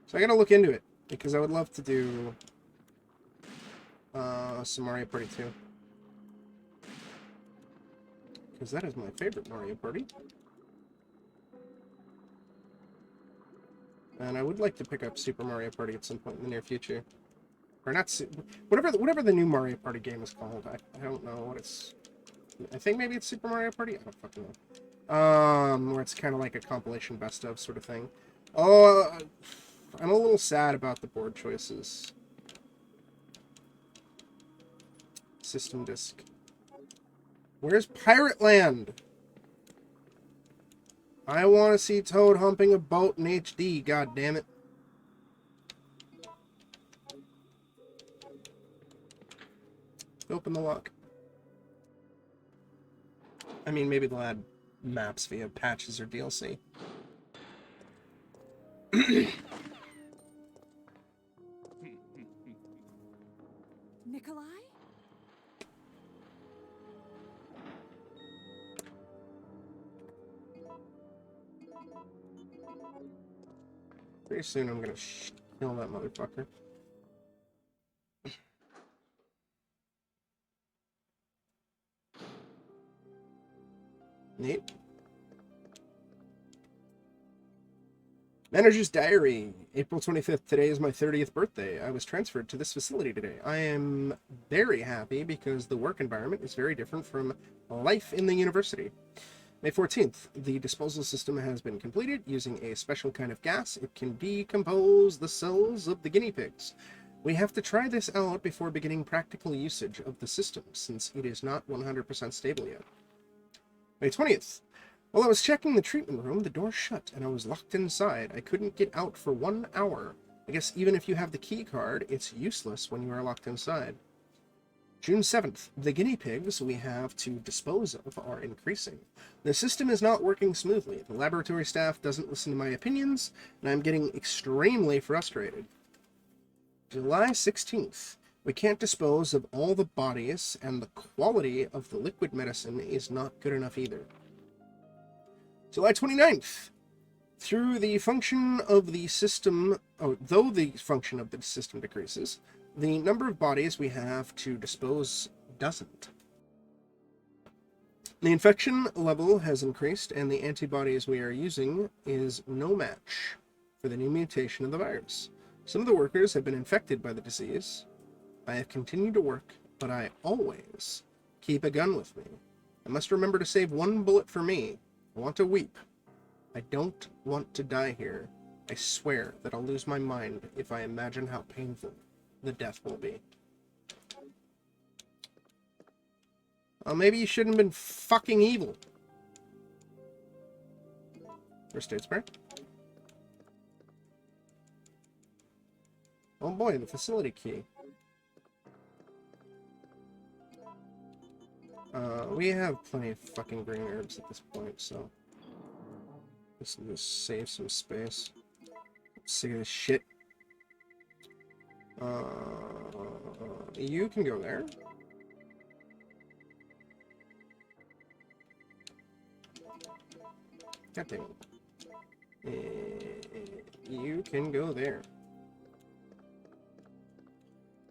So I gotta look into it because I would love to do some Mario Party 2. Because that is my favorite Mario Party. And I would like to pick up Super Mario Party at some point in the near future. Or not, whatever the new Mario Party game is called. I don't know what it's... I think maybe it's Super Mario Party? I don't fucking know. Where it's kind of like a compilation best of sort of thing. Oh, I'm a little sad about the board choices. System disc. Where's Pirate Land? I want to see Toad humping a boat in HD, god damn it. Open the lock. I mean, maybe they'll add maps via patches or DLC.
Nikolai?
Pretty soon I'm gonna kill that motherfucker. Neat. Manager's Diary, April 25th. Today is my 30th birthday. I was transferred to this facility today. I am very happy because the work environment is very different from life in the university. May 14th. The disposal system has been completed. Using a special kind of gas, it can decompose the cells of the guinea pigs. We have to try this out before beginning practical usage of the system, since it is not 100% stable yet. May 20th. While I was checking the treatment room, the door shut and I was locked inside. I couldn't get out for 1 hour. I guess even if you have the key card, it's useless when you are locked inside. June 7th. The guinea pigs we have to dispose of are increasing. The system is not working smoothly. The laboratory staff doesn't listen to my opinions, and I'm getting extremely frustrated. July 16th. We can't dispose of all the bodies, and the quality of the liquid medicine is not good enough either. July 29th. Through the function of the system, though the function of the system decreases, the number of bodies we have to dispose doesn't. The infection level has increased, and the antibodies we are using is no match for the new mutation of the virus. Some of the workers have been infected by the disease. I have continued to work, but I always keep a gun with me. I must remember to save 1 bullet for me. I want to weep. I don't want to die here. I swear that I'll lose my mind if I imagine how painful the death will be. Well, maybe you shouldn't have been fucking evil. First aid spray. Oh boy, the facility key. We have plenty of fucking green herbs at this point, so let's just save some space. I'm sick of this shit. You can go there. God damn it. You can go there.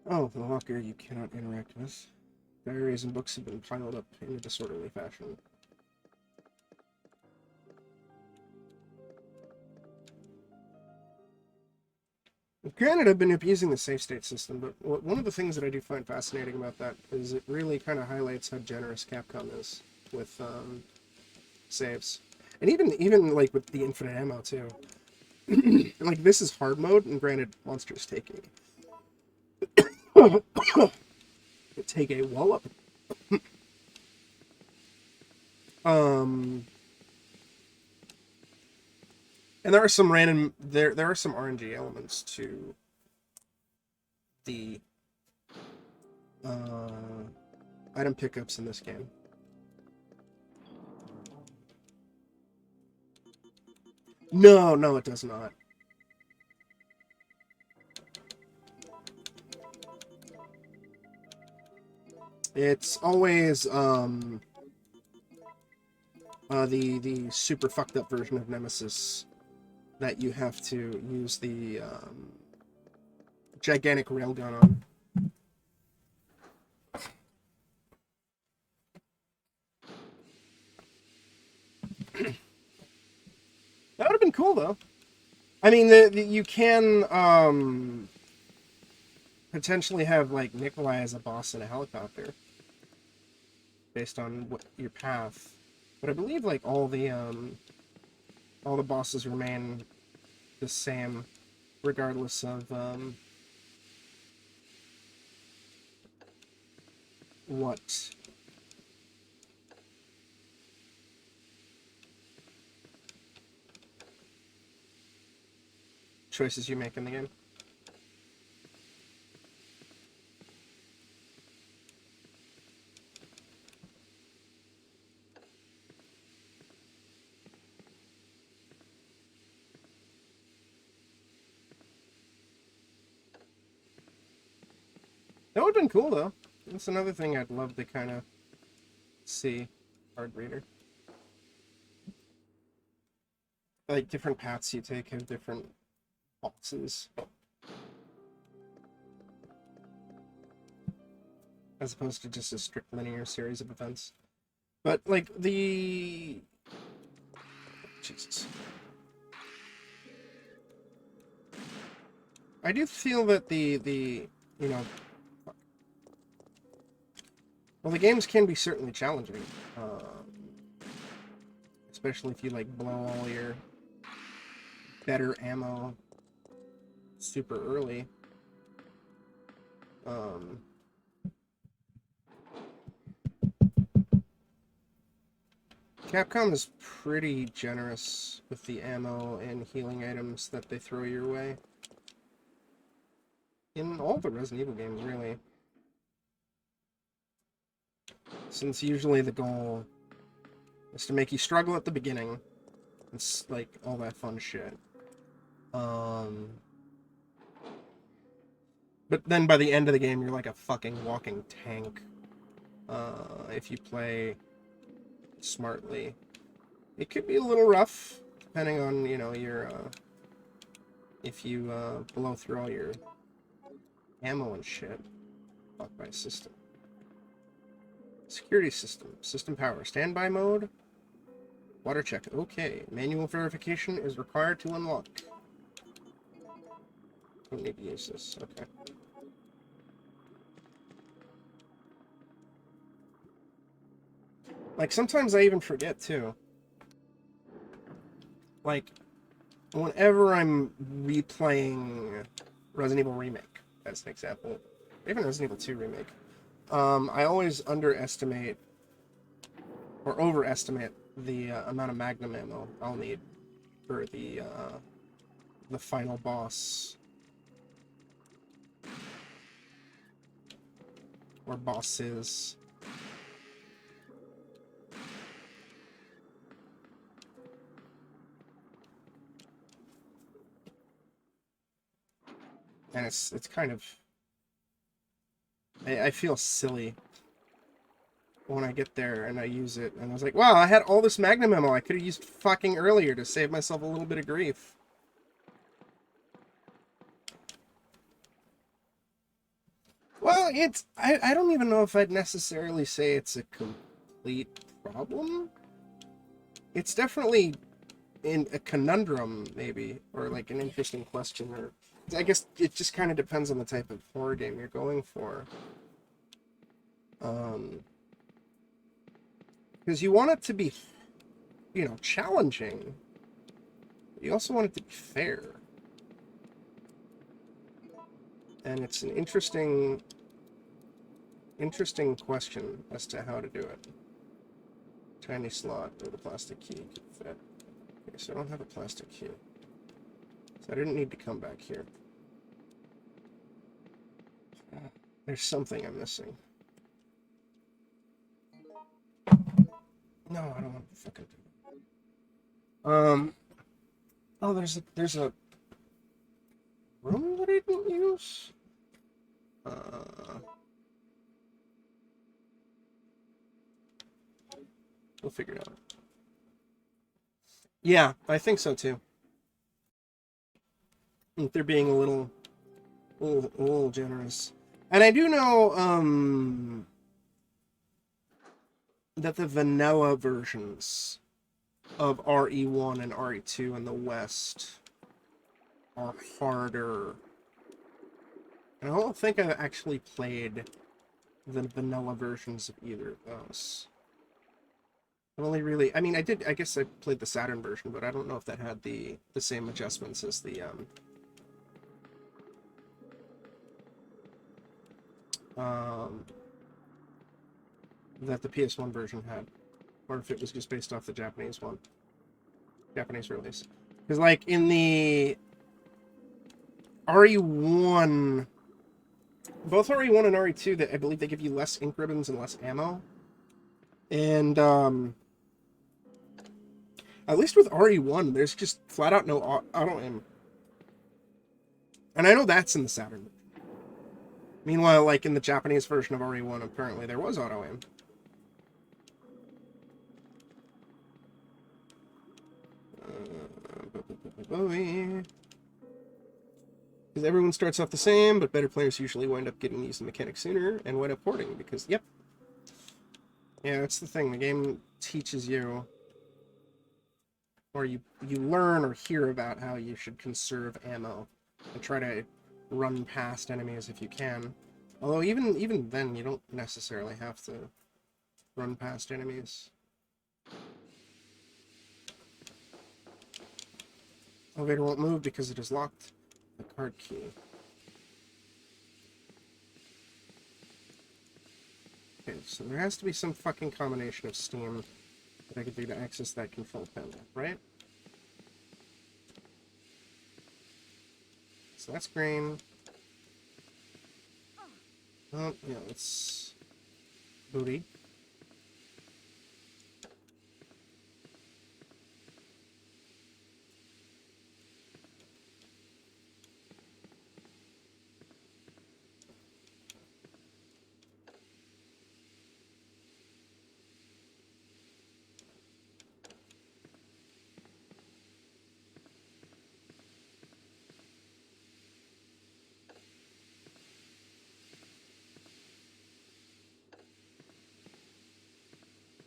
Oh, the locker you cannot interact with. Diaries and books have been piled up in a disorderly fashion. Granted, I've been abusing the save state system, but one of the things that I do find fascinating about that is it really kind of highlights how generous Capcom is with saves. And even like with the infinite ammo too. Like this is hard mode, and granted, monsters take a wallop. And there are some there are some RNG elements to the item pickups in this game. No, it does not. It's always the super fucked up version of Nemesis that you have to use the gigantic railgun on. That would have been cool, though. I mean, you can potentially have like Nikolai as a boss in a helicopter, based on what your path. But I believe like all the bosses remain the same, regardless of what choices you make in the game. That would have been cool, though. That's another thing I'd love to kind of see. Card reader. Like, different paths you take have different bosses. As opposed to just a strict linear series of events. But, like, Jesus. I do feel that the you know... Well, the games can be certainly challenging. Especially if you, like, blow all your better ammo super early. Capcom is pretty generous with the ammo and healing items that they throw your way. In all the Resident Evil games, really. Since usually the goal is to make you struggle at the beginning. It's like all that fun shit. But then by the end of the game, you're like a fucking walking tank. If you play smartly. It could be a little rough, depending on, you know, your, if you, blow through all your ammo and shit. Fucked by system. Security system. System power. Standby mode. Water check. Okay. Manual verification is required to unlock. Don't need to use this. Okay. Like, sometimes I even forget, too. Like, whenever I'm replaying Resident Evil Remake, as an example, even Resident Evil 2 Remake, I always underestimate or overestimate the amount of Magnum ammo I'll need for the final boss or bosses. And it's kind of... I feel silly when I get there and I use it. And I was like, wow, I had all this Magnum ammo I could have used fucking earlier to save myself a little bit of grief. Well, I don't even know if I'd necessarily say it's a complete problem. It's definitely in a conundrum, maybe, or like an interesting question, or I guess it just kind of depends on the type of horror game you're going for. Because you want it to be, you know, challenging. You also want it to be fair. And it's an interesting question as to how to do it. Tiny slot with a plastic key could fit. Okay, so I don't have a plastic key. So I didn't need to come back here. There's something I'm missing. No, I don't want to fucking do it. Oh, there's a room that I didn't use? We'll figure it out. Yeah, I think so too. I think they're being a little generous. And I do know, that the vanilla versions of RE1 and RE2 in the West are harder. And I don't think I've actually played the vanilla versions of either of those. I've only really, I mean, I guess I played the Saturn version, but I don't know if that had the same adjustments as the, that the PS1 version had, or if it was just based off the Japanese release. Because like in the RE1, both RE1 and RE2, that I believe they give you less ink ribbons and less ammo. And at least with RE1, there's just flat out no auto aim. And I know that's in the Saturn. Meanwhile, like in the Japanese version of RE1, apparently there was auto aim. Because everyone starts off the same, but better players usually wind up getting used to the mechanics sooner and wind up porting because, yep. Yeah, that's the thing. The game teaches you, or you learn or hear about how you should conserve ammo and try to run past enemies if you can. Although even then, you don't necessarily have to run past enemies. Elevator won't move because it is locked. The card key. Okay, so there has to be some fucking combination of Steam that I could do to access that control panel, right? So that's green. Oh, yeah, it's booty.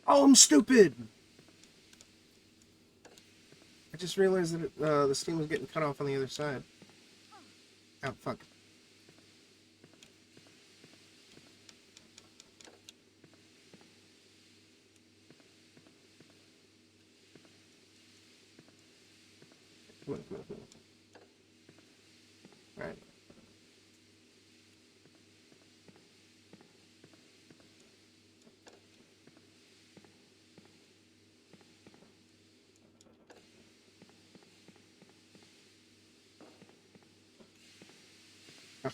Oh, I'm stupid! I just realized that the Steam was getting cut off on the other side. Oh, fuck. Come on, come on, come on. Alright.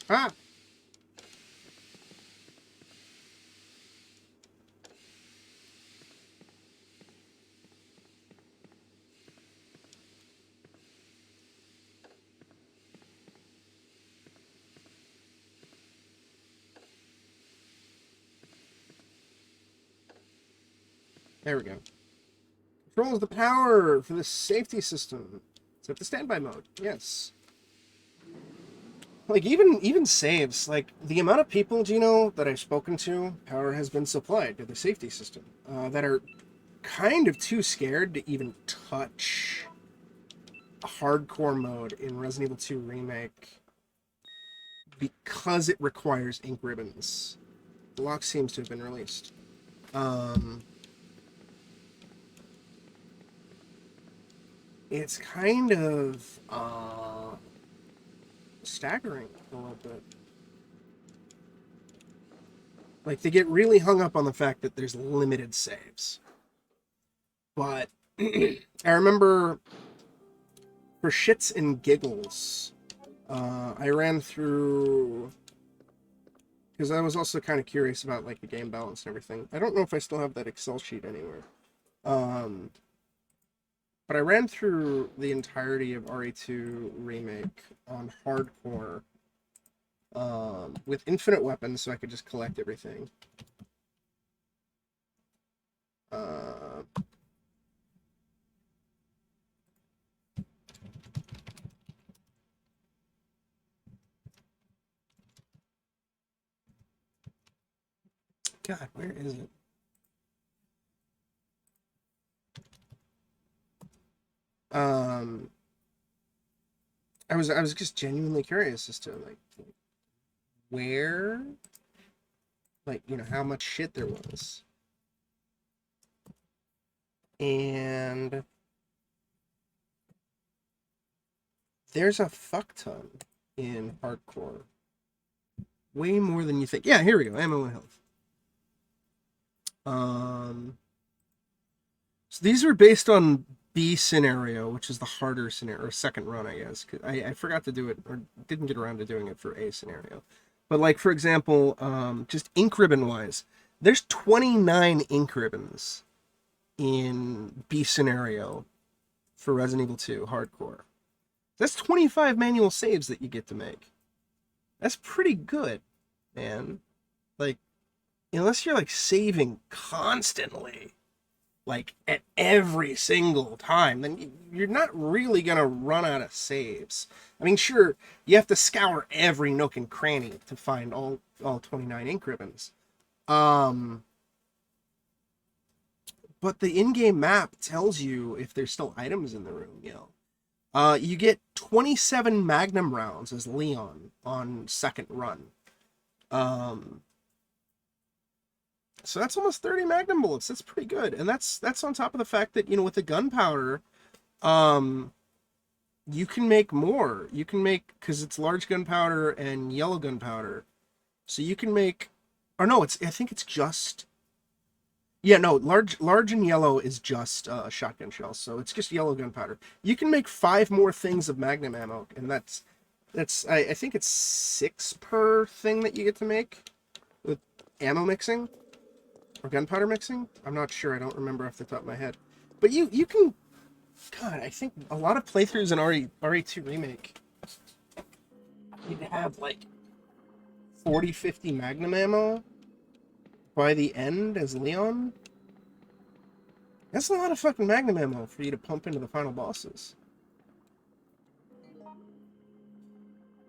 Aha! There we go. Controls the power for the safety system. Set the standby mode. Yes. Like, even saves, like, the amount of people, Gino, that I've spoken to, power has been supplied to the safety system, that are kind of too scared to even touch a hardcore mode in Resident Evil 2 Remake because it requires ink ribbons. The lock seems to have been released. It's kind of, staggering a little bit. Like, they get really hung up on the fact that there's limited saves. But I remember for shits and giggles, I ran through, because I was also kind of curious about like the game balance and everything. I don't know if I still have that Excel sheet anywhere. But I ran through the entirety of RE2 Remake on hardcore with infinite weapons so I could just collect everything. God, where is it? I was just genuinely curious as to like where, like, you know, how much shit there was. And there's a fuck ton in hardcore. Way more than you think. Yeah, here we go. Ammo and health. So these were based on B scenario, which is the harder scenario, or second run, I guess. I forgot to do it, or didn't get around to doing it for A scenario. But like, for example, just ink ribbon wise, there's 29 ink ribbons in B scenario for Resident Evil 2 hardcore. That's 25 manual saves that you get to make. That's pretty good, man. Like, unless you're like saving constantly, like at every single time, then you're not really gonna run out of saves. I mean, sure, you have to scour every nook and cranny to find all 29 ink ribbons. But the in-game map tells you if there's still items in the room, you know. You get 27 Magnum rounds as Leon on second run. So that's almost 30 Magnum bullets. That's pretty good. And that's on top of the fact that, you know, with the gunpowder, you can make more. You can make, because it's large gunpowder and yellow gunpowder. So you can make, or no, I think it's just, yeah, no, large and yellow is just shotgun shells. So it's just yellow gunpowder. You can make 5 more things of Magnum ammo, and that's I think it's 6 per thing that you get to make with ammo mixing or gunpowder mixing. I'm not sure. I don't remember off the top of my head. But you can, God, I think a lot of playthroughs in RE2 Remake, you'd have like 40, 50 Magnum ammo by the end as Leon. That's a lot of fucking Magnum ammo for you to pump into the final bosses.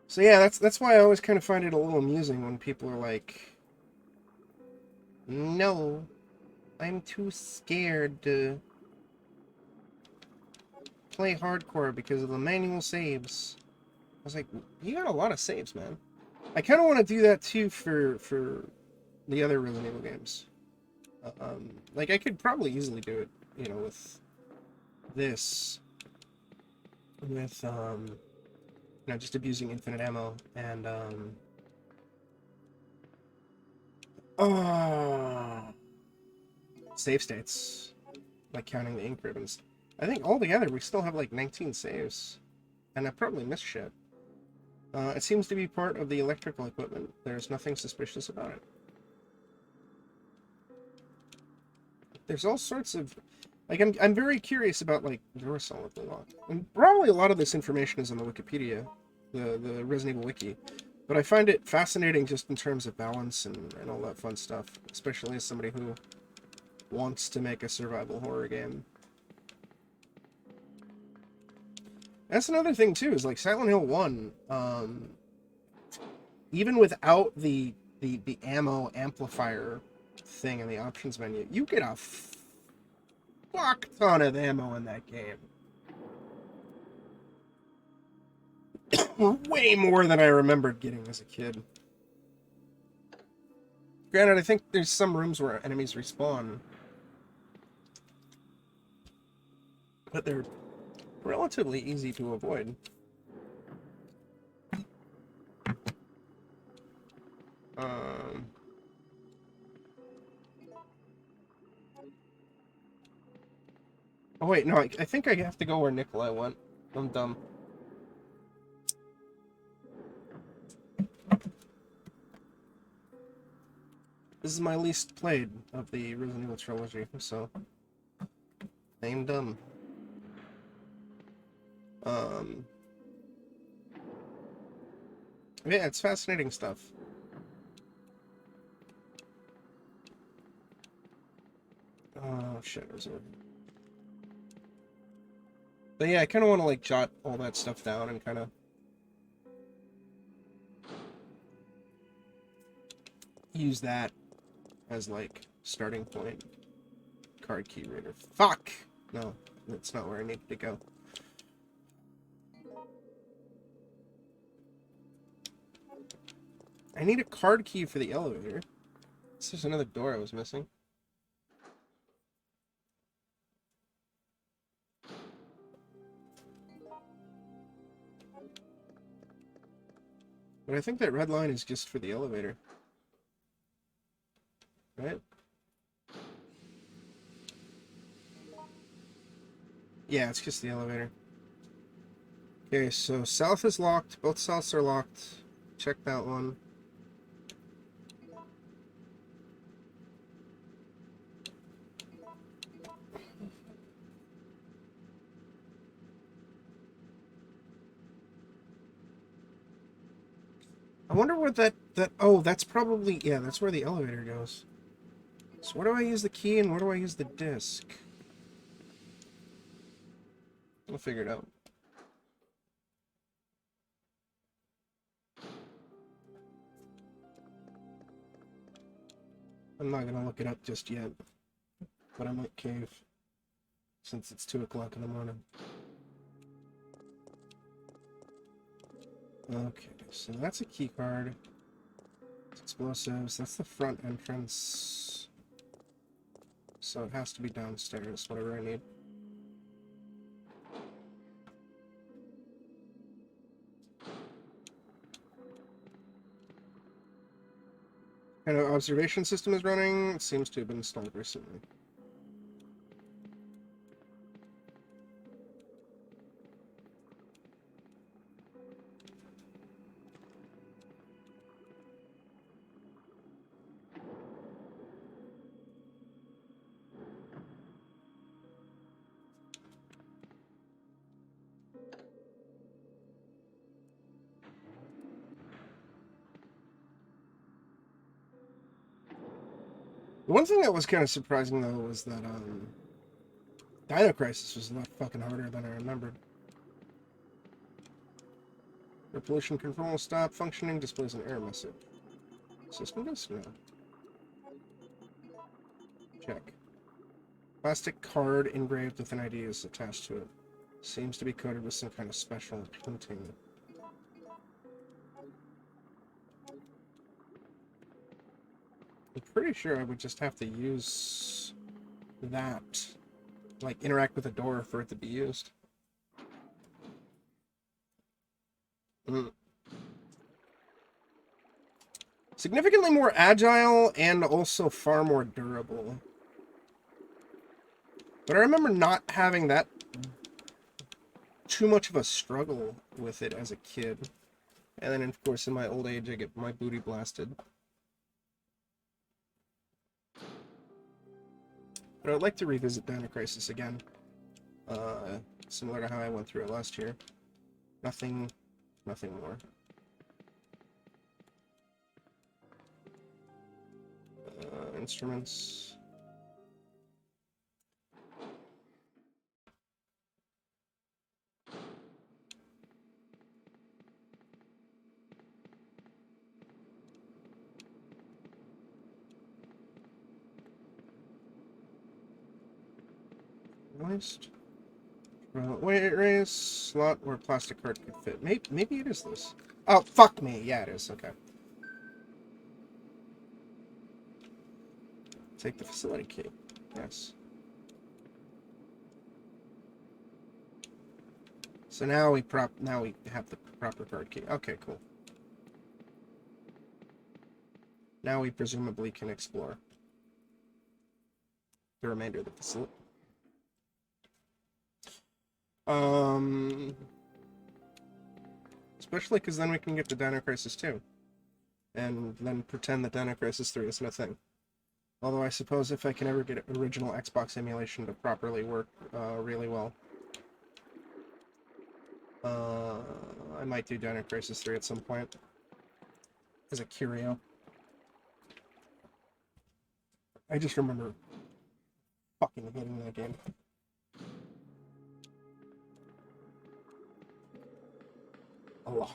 So yeah, that's why I always kind of find it a little amusing when people are like, no, I'm too scared to play hardcore because of the manual saves. I was like, you got a lot of saves, man. I kind of want to do that too for the other Resident Evil games. Like, I could probably easily do it, you know, with this, with you know, just abusing infinite ammo and save states, like counting the ink ribbons. I think altogether we still have like 19 saves, and I probably missed shit. It seems to be part of the electrical equipment. There's nothing suspicious about it. There's all sorts of, like, I'm very curious about like Duracell with the lock, and probably a lot of this information is on the Wikipedia, the Resident Evil wiki. But I find it fascinating just in terms of balance and all that fun stuff, especially as somebody who wants to make a survival horror game. That's another thing too, is like Silent Hill 1, even without the ammo amplifier thing in the options menu, you get a fuck ton of ammo in that game. Way more than I remembered getting as a kid. Granted, I think there's some rooms where enemies respawn, but they're relatively easy to avoid. Oh wait, no, I think I have to go where Nikolai went. I'm dumb. This is my least played of the Resident Evil trilogy, so I'm dumb. Yeah, it's fascinating stuff. Oh shit, was it? But yeah, I kind of want to like jot all that stuff down and kind of use that as like starting point. Card key reader. Fuck! No, that's not where I needed to go. I need a card key for the elevator. This is another door I was missing. But I think that red line is just for the elevator. Right? Yeah, it's just the elevator. Okay, so south is locked. Both souths are locked. Check that one. I wonder what that oh, that's probably, yeah, that's where the elevator goes. So where do I use the key and where do I use the disc? We'll figure it out. I'm not gonna look it up just yet, but I might cave since it's 2 o'clock in the morning. Okay, so that's a key card. It's explosives. That's the front entrance. So it has to be downstairs, whatever I need. Kind of observation system is running. It seems to have been installed recently. The one thing that was kind of surprising, though, was that Dino Crisis was a lot fucking harder than I remembered. Air pollution control stop functioning, displays an error message. System disk? No. Check. Plastic card engraved with an ID is attached to it. Seems to be coated with some kind of special printing. I'm pretty sure I would just have to use that. Like, interact with a door for it to be used. Significantly more agile and also far more durable. But I remember not having that too much of a struggle with it as a kid. And then, of course, in my old age, I get my booty blasted. But I'd like to revisit Dino Crisis again. Similar to how I went through it last year. Nothing more. Instruments. Moist. Weight raise. Slot where plastic card could fit. Maybe it is this. Oh, fuck me. Yeah, it is. Okay. Take the facility key. Yes. So now we have the proper card key. Okay, cool. Now we presumably can explore the remainder of the facility. Especially because then we can get to Dino Crisis 2. And then pretend that Dino Crisis 3 isn't a thing. Although I suppose if I can ever get original Xbox emulation to properly work really well, I might do Dino Crisis 3 at some point. As a curio. I just remember fucking hating that game. A lot.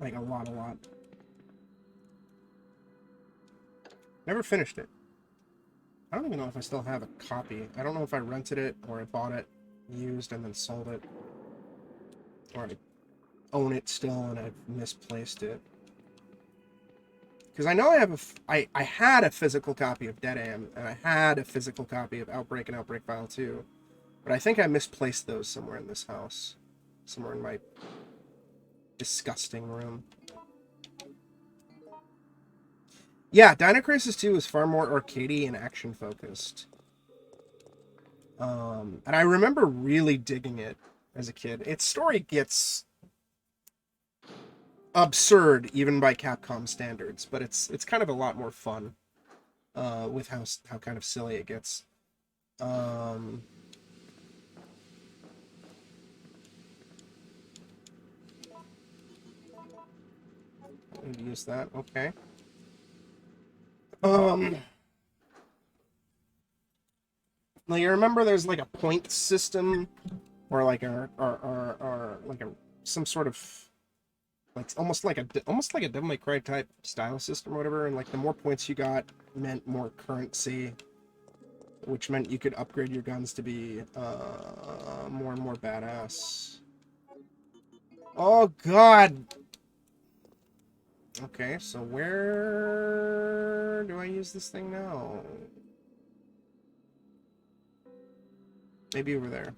Like a lot. Never finished it. I don't even know if I still have a copy. I don't know if I rented it or I bought it used and then sold it. Or I own it still and I've misplaced it. Because I know I have I had a physical copy of Dead Am and I had a physical copy of Outbreak and Outbreak File 2. But I think I misplaced those somewhere in this house. Somewhere in my disgusting room. Yeah, Dino Crisis 2 is far more arcadey and action-focused. And I remember really digging it as a kid. Its story gets absurd, even by Capcom standards, but it's kind of a lot more fun with how kind of silly it gets. Need to use that, okay. Now you remember there's like a point system, or like some sort of like almost like a Devil May Cry type style system or whatever, and like the more points you got meant more currency, which meant you could upgrade your guns to be more and more badass. Oh god. Okay, so where do I use this thing now? Maybe over there.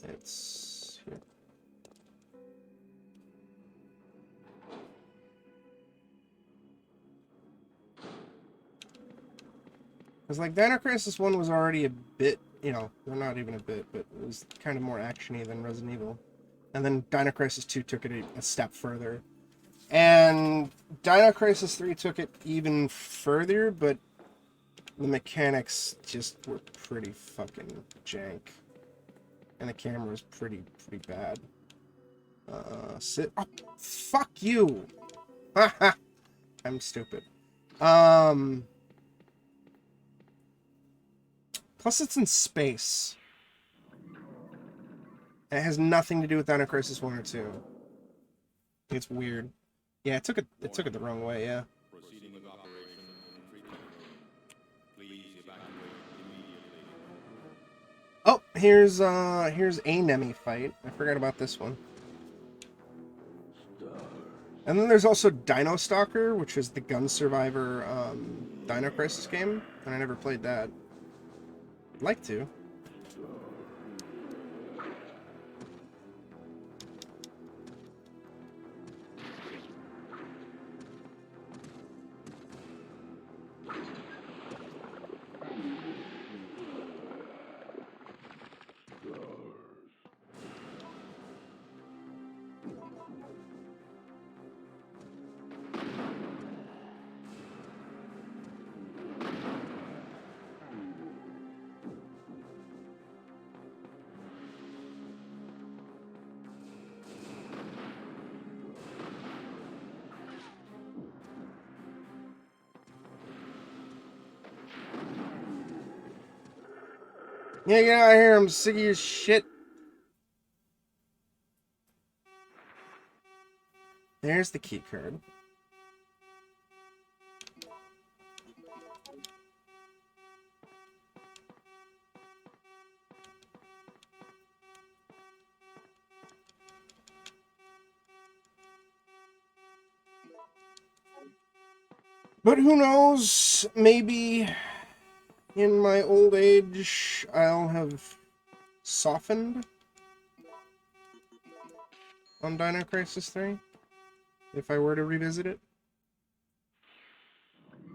It's here. Because like Dino Crisis 1 was already a bit, you know, well, not even a bit, but it was kind of more actiony than Resident Evil. And then Dino Crisis 2 took it a step further. And Dino Crisis 3 took it even further, but the mechanics just were pretty fucking jank. And the camera was pretty bad. Oh, fuck you! Haha! I'm stupid. Plus it's in space. And it has nothing to do with Dino Crisis 1 or 2. It's weird. Yeah, it took it the wrong way, yeah.
Proceeding with operation in treatment room. Please evacuate immediately.
Oh, here's a Nemi fight. I forgot about this one. And then there's also Dino Stalker, which is the Gun Survivor Dino Crisis game, and I never played that. I'd like to. Yeah, get out of here. I'm sick of your shit. There's the key card. But who knows? Maybe in my old age, I'll have softened on Dino Crisis 3 if I were to revisit it.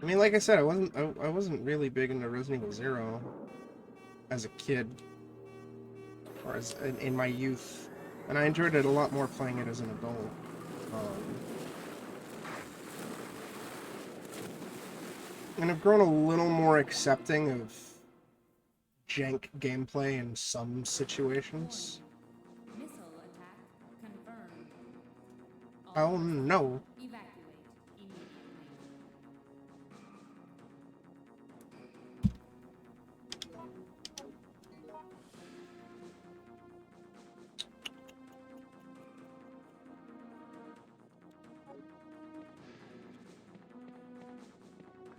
I mean, like I said, I wasn't really big into Resident Evil 0 as a kid or as in my youth, and I enjoyed it a lot more playing it as an adult. And I've grown a little more accepting of jank gameplay in some situations.
Missile attack confirmed.
Oh no.
Evacuate immediately.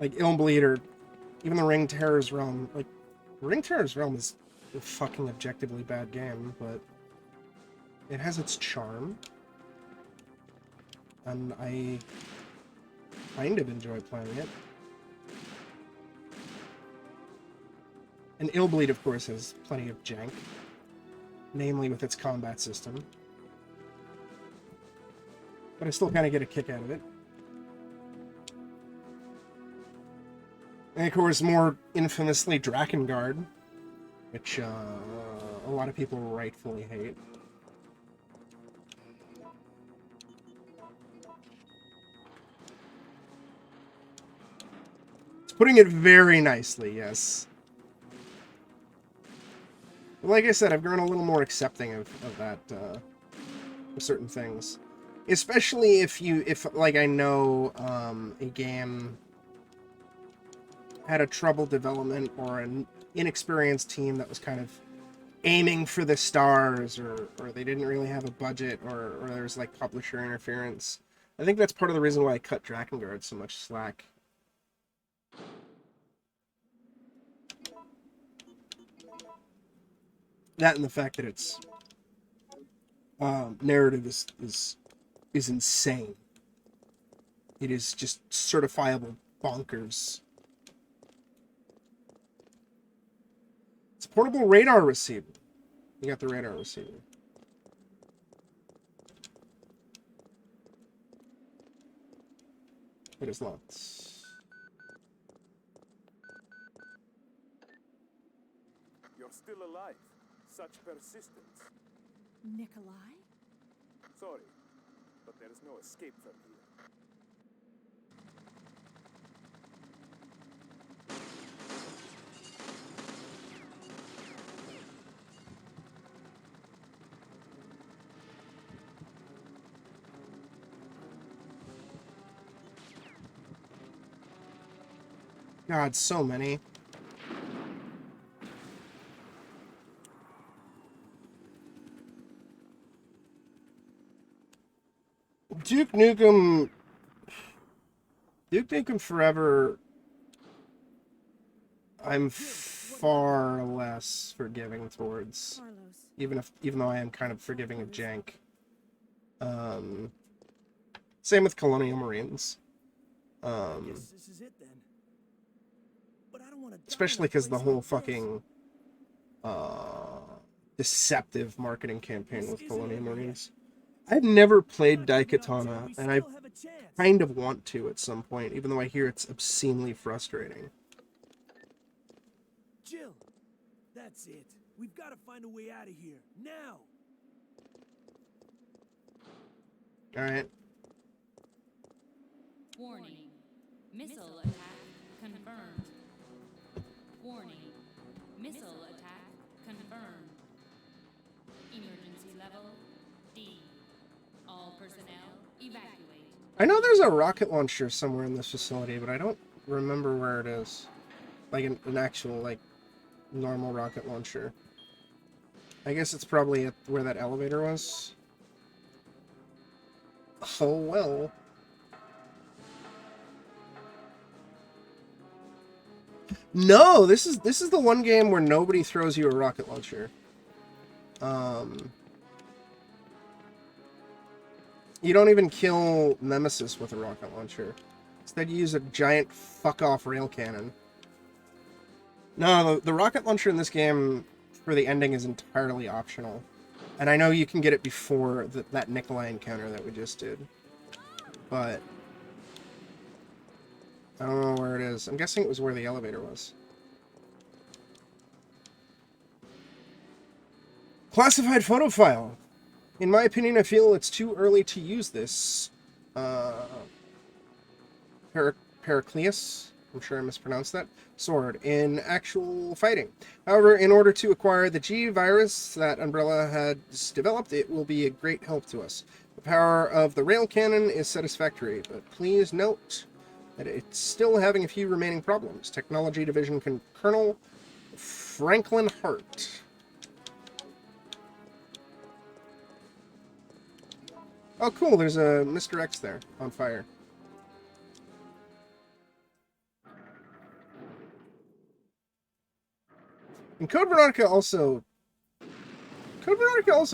Like Illbleed or even the Ring Terror's Realm. Like, Ring Terror's Realm is a fucking objectively bad game, but it has its charm. And I kind of enjoy playing it. And Illbleed, of course, has plenty of jank, namely with its combat system. But I still kind of get a kick out of it. And of course, more infamously, Drakengard, which a lot of people rightfully hate. It's putting it very nicely, yes. But like I said, I've grown a little more accepting of that, of certain things. Especially if like, I know a game had a troubled development or an inexperienced team that was kind of aiming for the stars, or they didn't really have a budget, or there's like publisher interference. I think that's part of the reason why I cut Drakengard so much slack. That and the fact that its narrative is insane. It is just certifiable bonkers. It's a portable radar receiver. You got the radar receiver. It is locked.
You're still alive. Such persistence.
Nikolai?
Sorry, but there is no escape from here.
God, so many. Duke Nukem Forever, I'm far less forgiving towards,
Carlos.
even though I am kind of forgiving of jank. Same with Colonial Marines.
Guess this is it then. But I don't want to.
Especially because the whole fucking deceptive marketing campaign with Colonial Marines. I've never played Daikatana, and I kind of want to at some point, even though I hear it's obscenely frustrating.
Jill, that's it. We've got to find a way out of here now.
Alright.
Warning. Missile attack confirmed. Warning. Missile attack confirmed. Emergency level D. All personnel evacuate.
I know there's a rocket launcher somewhere in this facility, but I don't remember where it is. Like an actual, like, normal rocket launcher. I guess it's probably at where that elevator was. Oh well. No, this is the one game where nobody throws you a rocket launcher. You don't even kill Nemesis with a rocket launcher. Instead, you use a giant fuck-off rail cannon. No, the rocket launcher in this game for the ending is entirely optional. And I know you can get it before that Nikolai encounter that we just did. But I don't know where it is. I'm guessing it was where the elevator was. Classified photo file. In my opinion, I feel it's too early to use this. Heraclius, I'm sure I mispronounced that, sword in actual fighting. However, in order to acquire the G virus that Umbrella has developed, it will be a great help to us. The power of the rail cannon is satisfactory, but please note that it's still having a few remaining problems. Technology Division Colonel Franklin Hart. Oh, cool, there's a Mr. X there, on fire. And Code Veronica also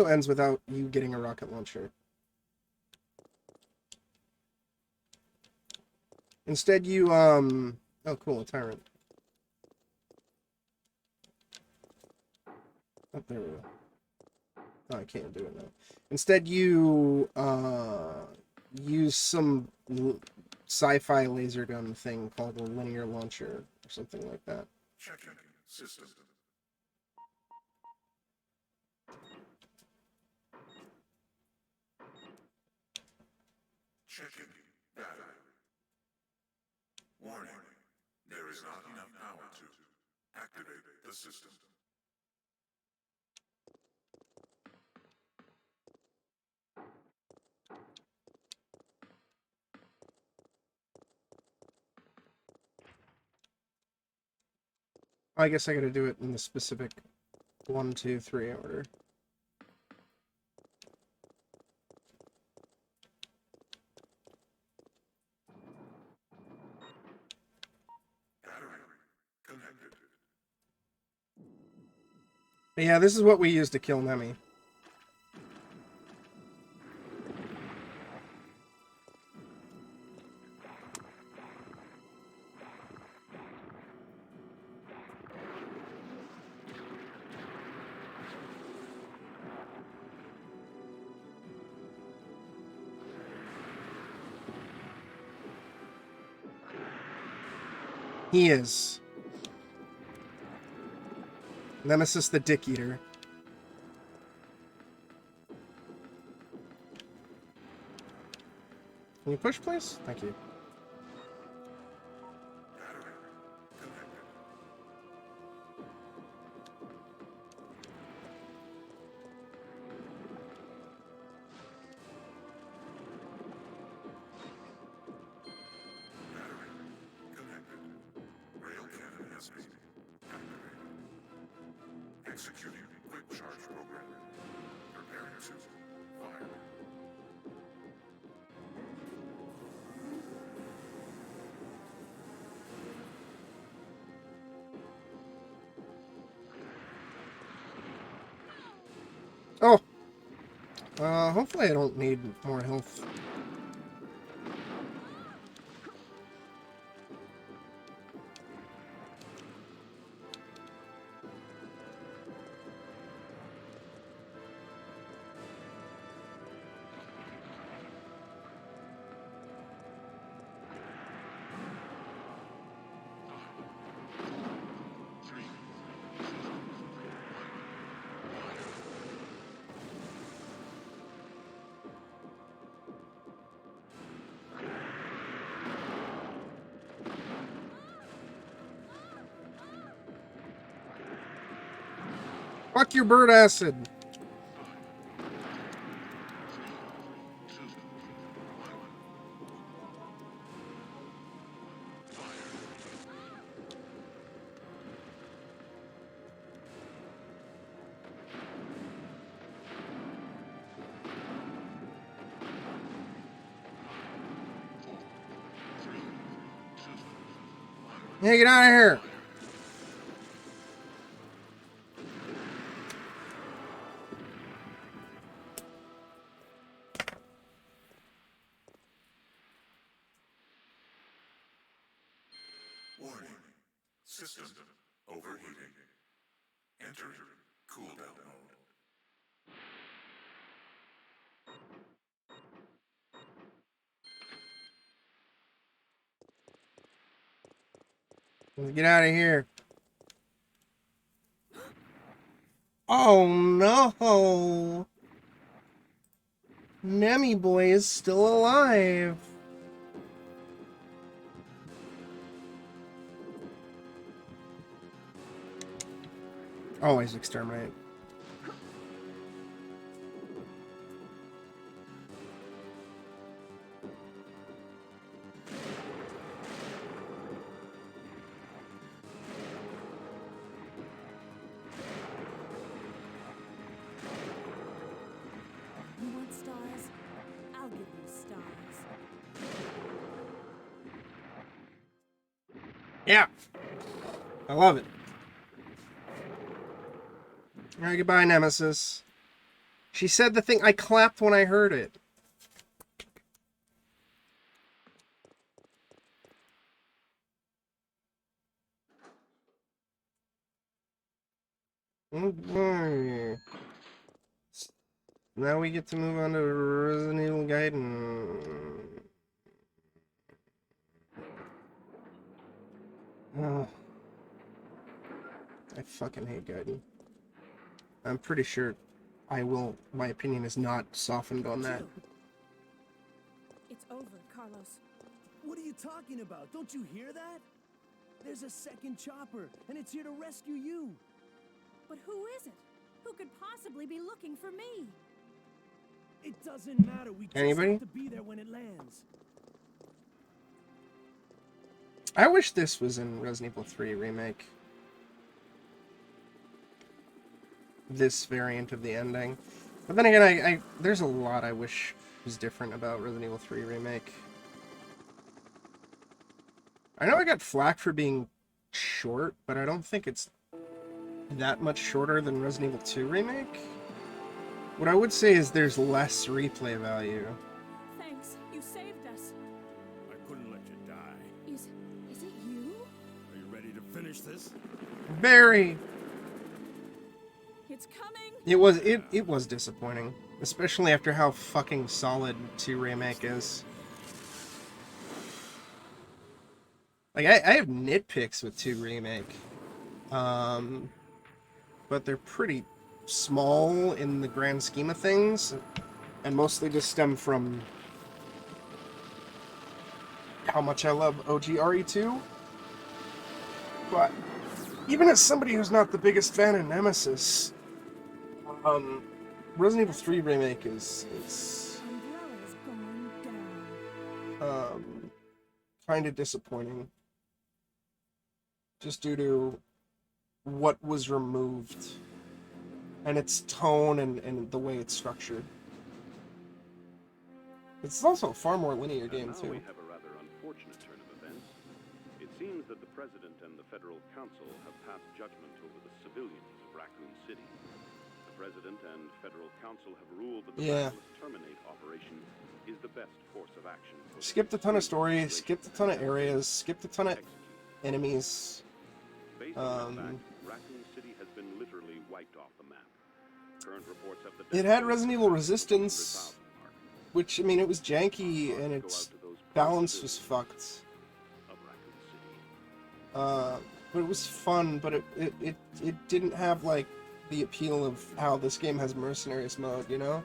ends without you getting a rocket launcher. Instead you, oh cool, a tyrant. Oh, there we go. Oh, I can't do it now. Instead you, use some sci-fi laser gun thing called a linear launcher, or something like that.
Checking system. Checking battery. Warning, there is not enough power to activate the system.
I guess I gotta do it in the specific 1, 2, 3 order.
Battery connected.
But yeah, this is what we use to kill Nemi. He is. Nemesis the Dick Eater. Can you push, please? Thank you.
Battery connected. Battery connected. Rail cannon has been activated. Executing quick charge program. Preparing to fire.
Oh! Hopefully I don't need more health. Fuck your bird acid! Hey, get out of here!
Warning. System overheating. Entering cooldown mode.
Let's get out of here. Oh no! Nemi boy is still alive. Always exterminate.
You want stars? I'll give you stars.
Yeah. I love it. Alright, goodbye, Nemesis. She said the thing. I clapped when I heard it. Okay. Now we get to move on to Resident Evil Gaiden. Oh. I fucking hate Gaiden. I'm pretty sure my opinion is not softened on that.
It's over, Carlos.
What are you talking about? Don't you hear that? There's a second chopper, and it's here to rescue you.
But who is it? Who could possibly be looking for me?
It doesn't matter. We just
Anybody?
have to be there when it lands.
I wish this was in Resident Evil 3 Remake. This variant of the ending. But then again, I there's a lot I wish was different about Resident Evil 3 Remake. I know I got flack for being short, but I don't think it's that much shorter than Resident Evil 2 Remake. What I would say is there's less replay value.
Thanks, you saved us.
I couldn't let you die.
Is it you?
Are you ready to finish this?
Very.
It's coming.
It was disappointing, especially after how fucking solid 2 Remake is. Like I have nitpicks with 2 Remake, but they're pretty small in the grand scheme of things, and mostly just stem from how much I love OG RE2. But even as somebody who's not the biggest fan of Nemesis, Resident Evil 3 Remake is
Umbrella's going down.
kind of disappointing. Just due to what was removed and its tone and the way it's structured. It's also a far more linear game,
Now
too.
we have a rather unfortunate turn of events. It seems that the President and the Federal Council have passed judgment over the civilians of Raccoon City. The President and Federal Council have ruled that the
Yeah.
Reckless Terminate operation is the best course of action. for the
Skipped a ton of
security
stories, skipped a ton of areas, skipped a ton of
execute.
enemies.
Based on that fact, Raccoon City has been literally wiped off the map. Current reports have the
It had Resident Evil Resistance, which, I mean, it was janky and its balance was fucked.
of Raccoon City.
But it was fun, but it didn't have, like, the appeal of how this game has Mercenaries mode, you know?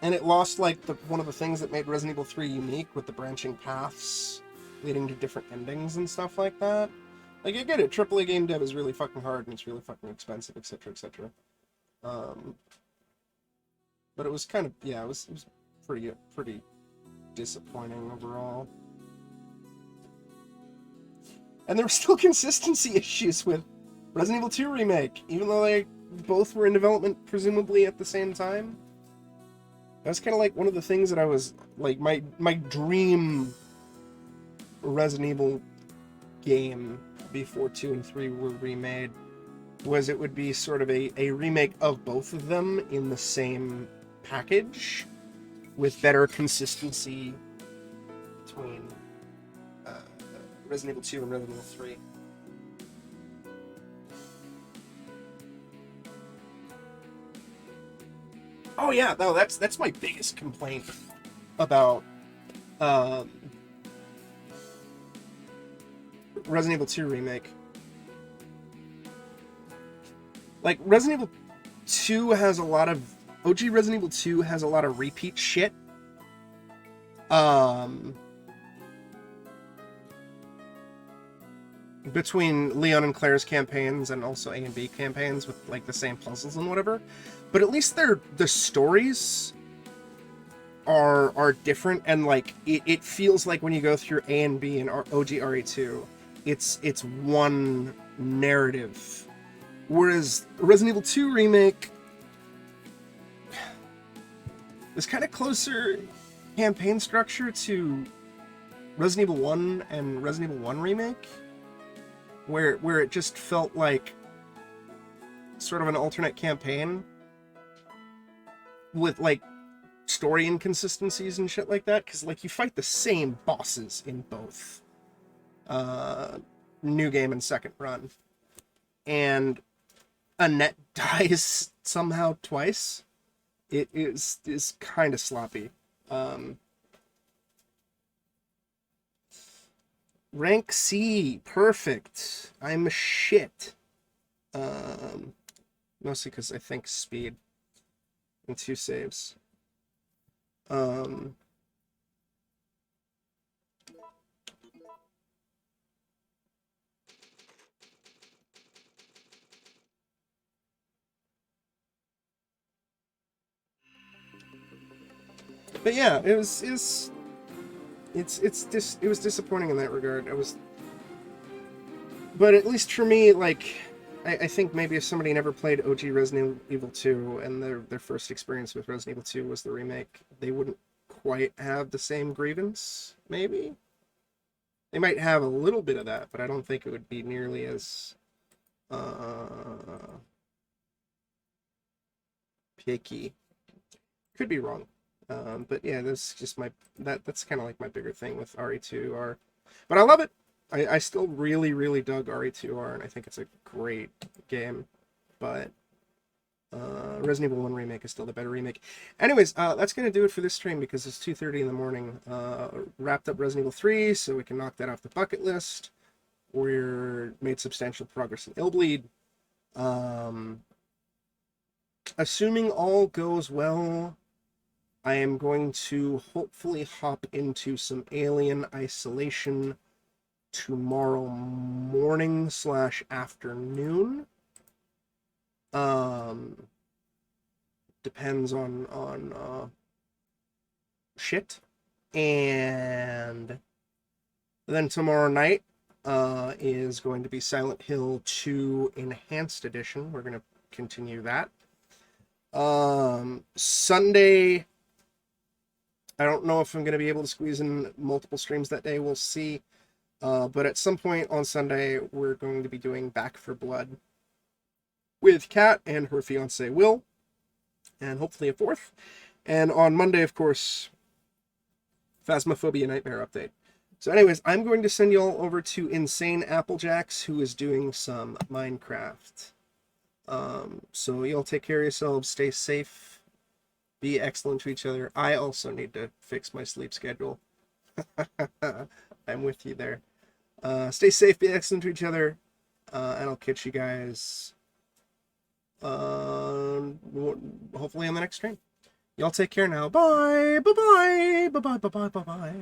And it lost, like, one of the things that made Resident Evil 3 unique with the branching paths leading to different endings and stuff like that. Like, I get it, AAA game dev is really fucking hard and it's really fucking expensive, etc., etc. But it was kind of, yeah, it was pretty disappointing overall. And there were still consistency issues with Resident Evil 2 Remake, even though they both were in development presumably at the same time. That's kind of like one of the things that I was like my dream Resident Evil game before 2 and 3 were remade was it would be sort of a remake of both of them in the same package with better consistency between Resident Evil 2 and Resident Evil 3. Oh yeah, no, that's my biggest complaint about Resident Evil 2 remake. Like, Resident Evil 2 has a lot of... OG Resident Evil 2 has a lot of repeat shit. Between Leon and Claire's campaigns and also A and B campaigns with, like, the same puzzles and whatever. But at least the stories are different, and, like, it feels like when you go through A and B and OG RE2, it's one narrative. Whereas Resident Evil 2 Remake is kind of closer campaign structure to Resident Evil 1 and Resident Evil 1 Remake, where it just felt like sort of an alternate campaign with, like, story inconsistencies and shit like that, because, like, you fight the same bosses in both New Game and Second Run, and Annette dies somehow twice. It is kind of sloppy. Rank C, perfect. I'm a shit. Mostly because I think speed and 2 saves. But yeah, it was disappointing in that regard. But at least for me, like, I think maybe if somebody never played OG Resident Evil 2 and their first experience with Resident Evil 2 was the remake, they wouldn't quite have the same grievance, maybe? They might have a little bit of that, but I don't think it would be nearly as picky. Could be wrong. But yeah, that's just that's kind of like my bigger thing with RE2R. But I love it. I still really, really dug RE2R, and I think it's a great game. But Resident Evil 1 Remake is still the better remake. Anyways, that's going to do it for this stream because it's 2:30 in the morning. Wrapped up Resident Evil 3, so we can knock that off the bucket list. We're made substantial progress in Illbleed. Assuming all goes well, I am going to hopefully hop into some Alien Isolation tomorrow morning / afternoon. Depends on shit. And then tomorrow night is going to be Silent Hill 2 Enhanced Edition. We're going to continue that. Sunday, I don't know if I'm going to be able to squeeze in multiple streams that day. We'll see. But at some point on Sunday, we're going to be doing Back for Blood with Kat and her fiance Will, and hopefully a fourth. And on Monday, of course, Phasmophobia Nightmare update. So anyways, I'm going to send you all over to Insane Applejacks, who is doing some Minecraft. So y'all take care of yourselves, stay safe, be excellent to each other. I also need to fix my sleep schedule. I'm with you there. Stay safe, be excellent to each other, and I'll catch you guys hopefully on the next stream. Y'all take care now. Bye. Bye-bye. Bye-bye. Bye-bye. Bye-bye.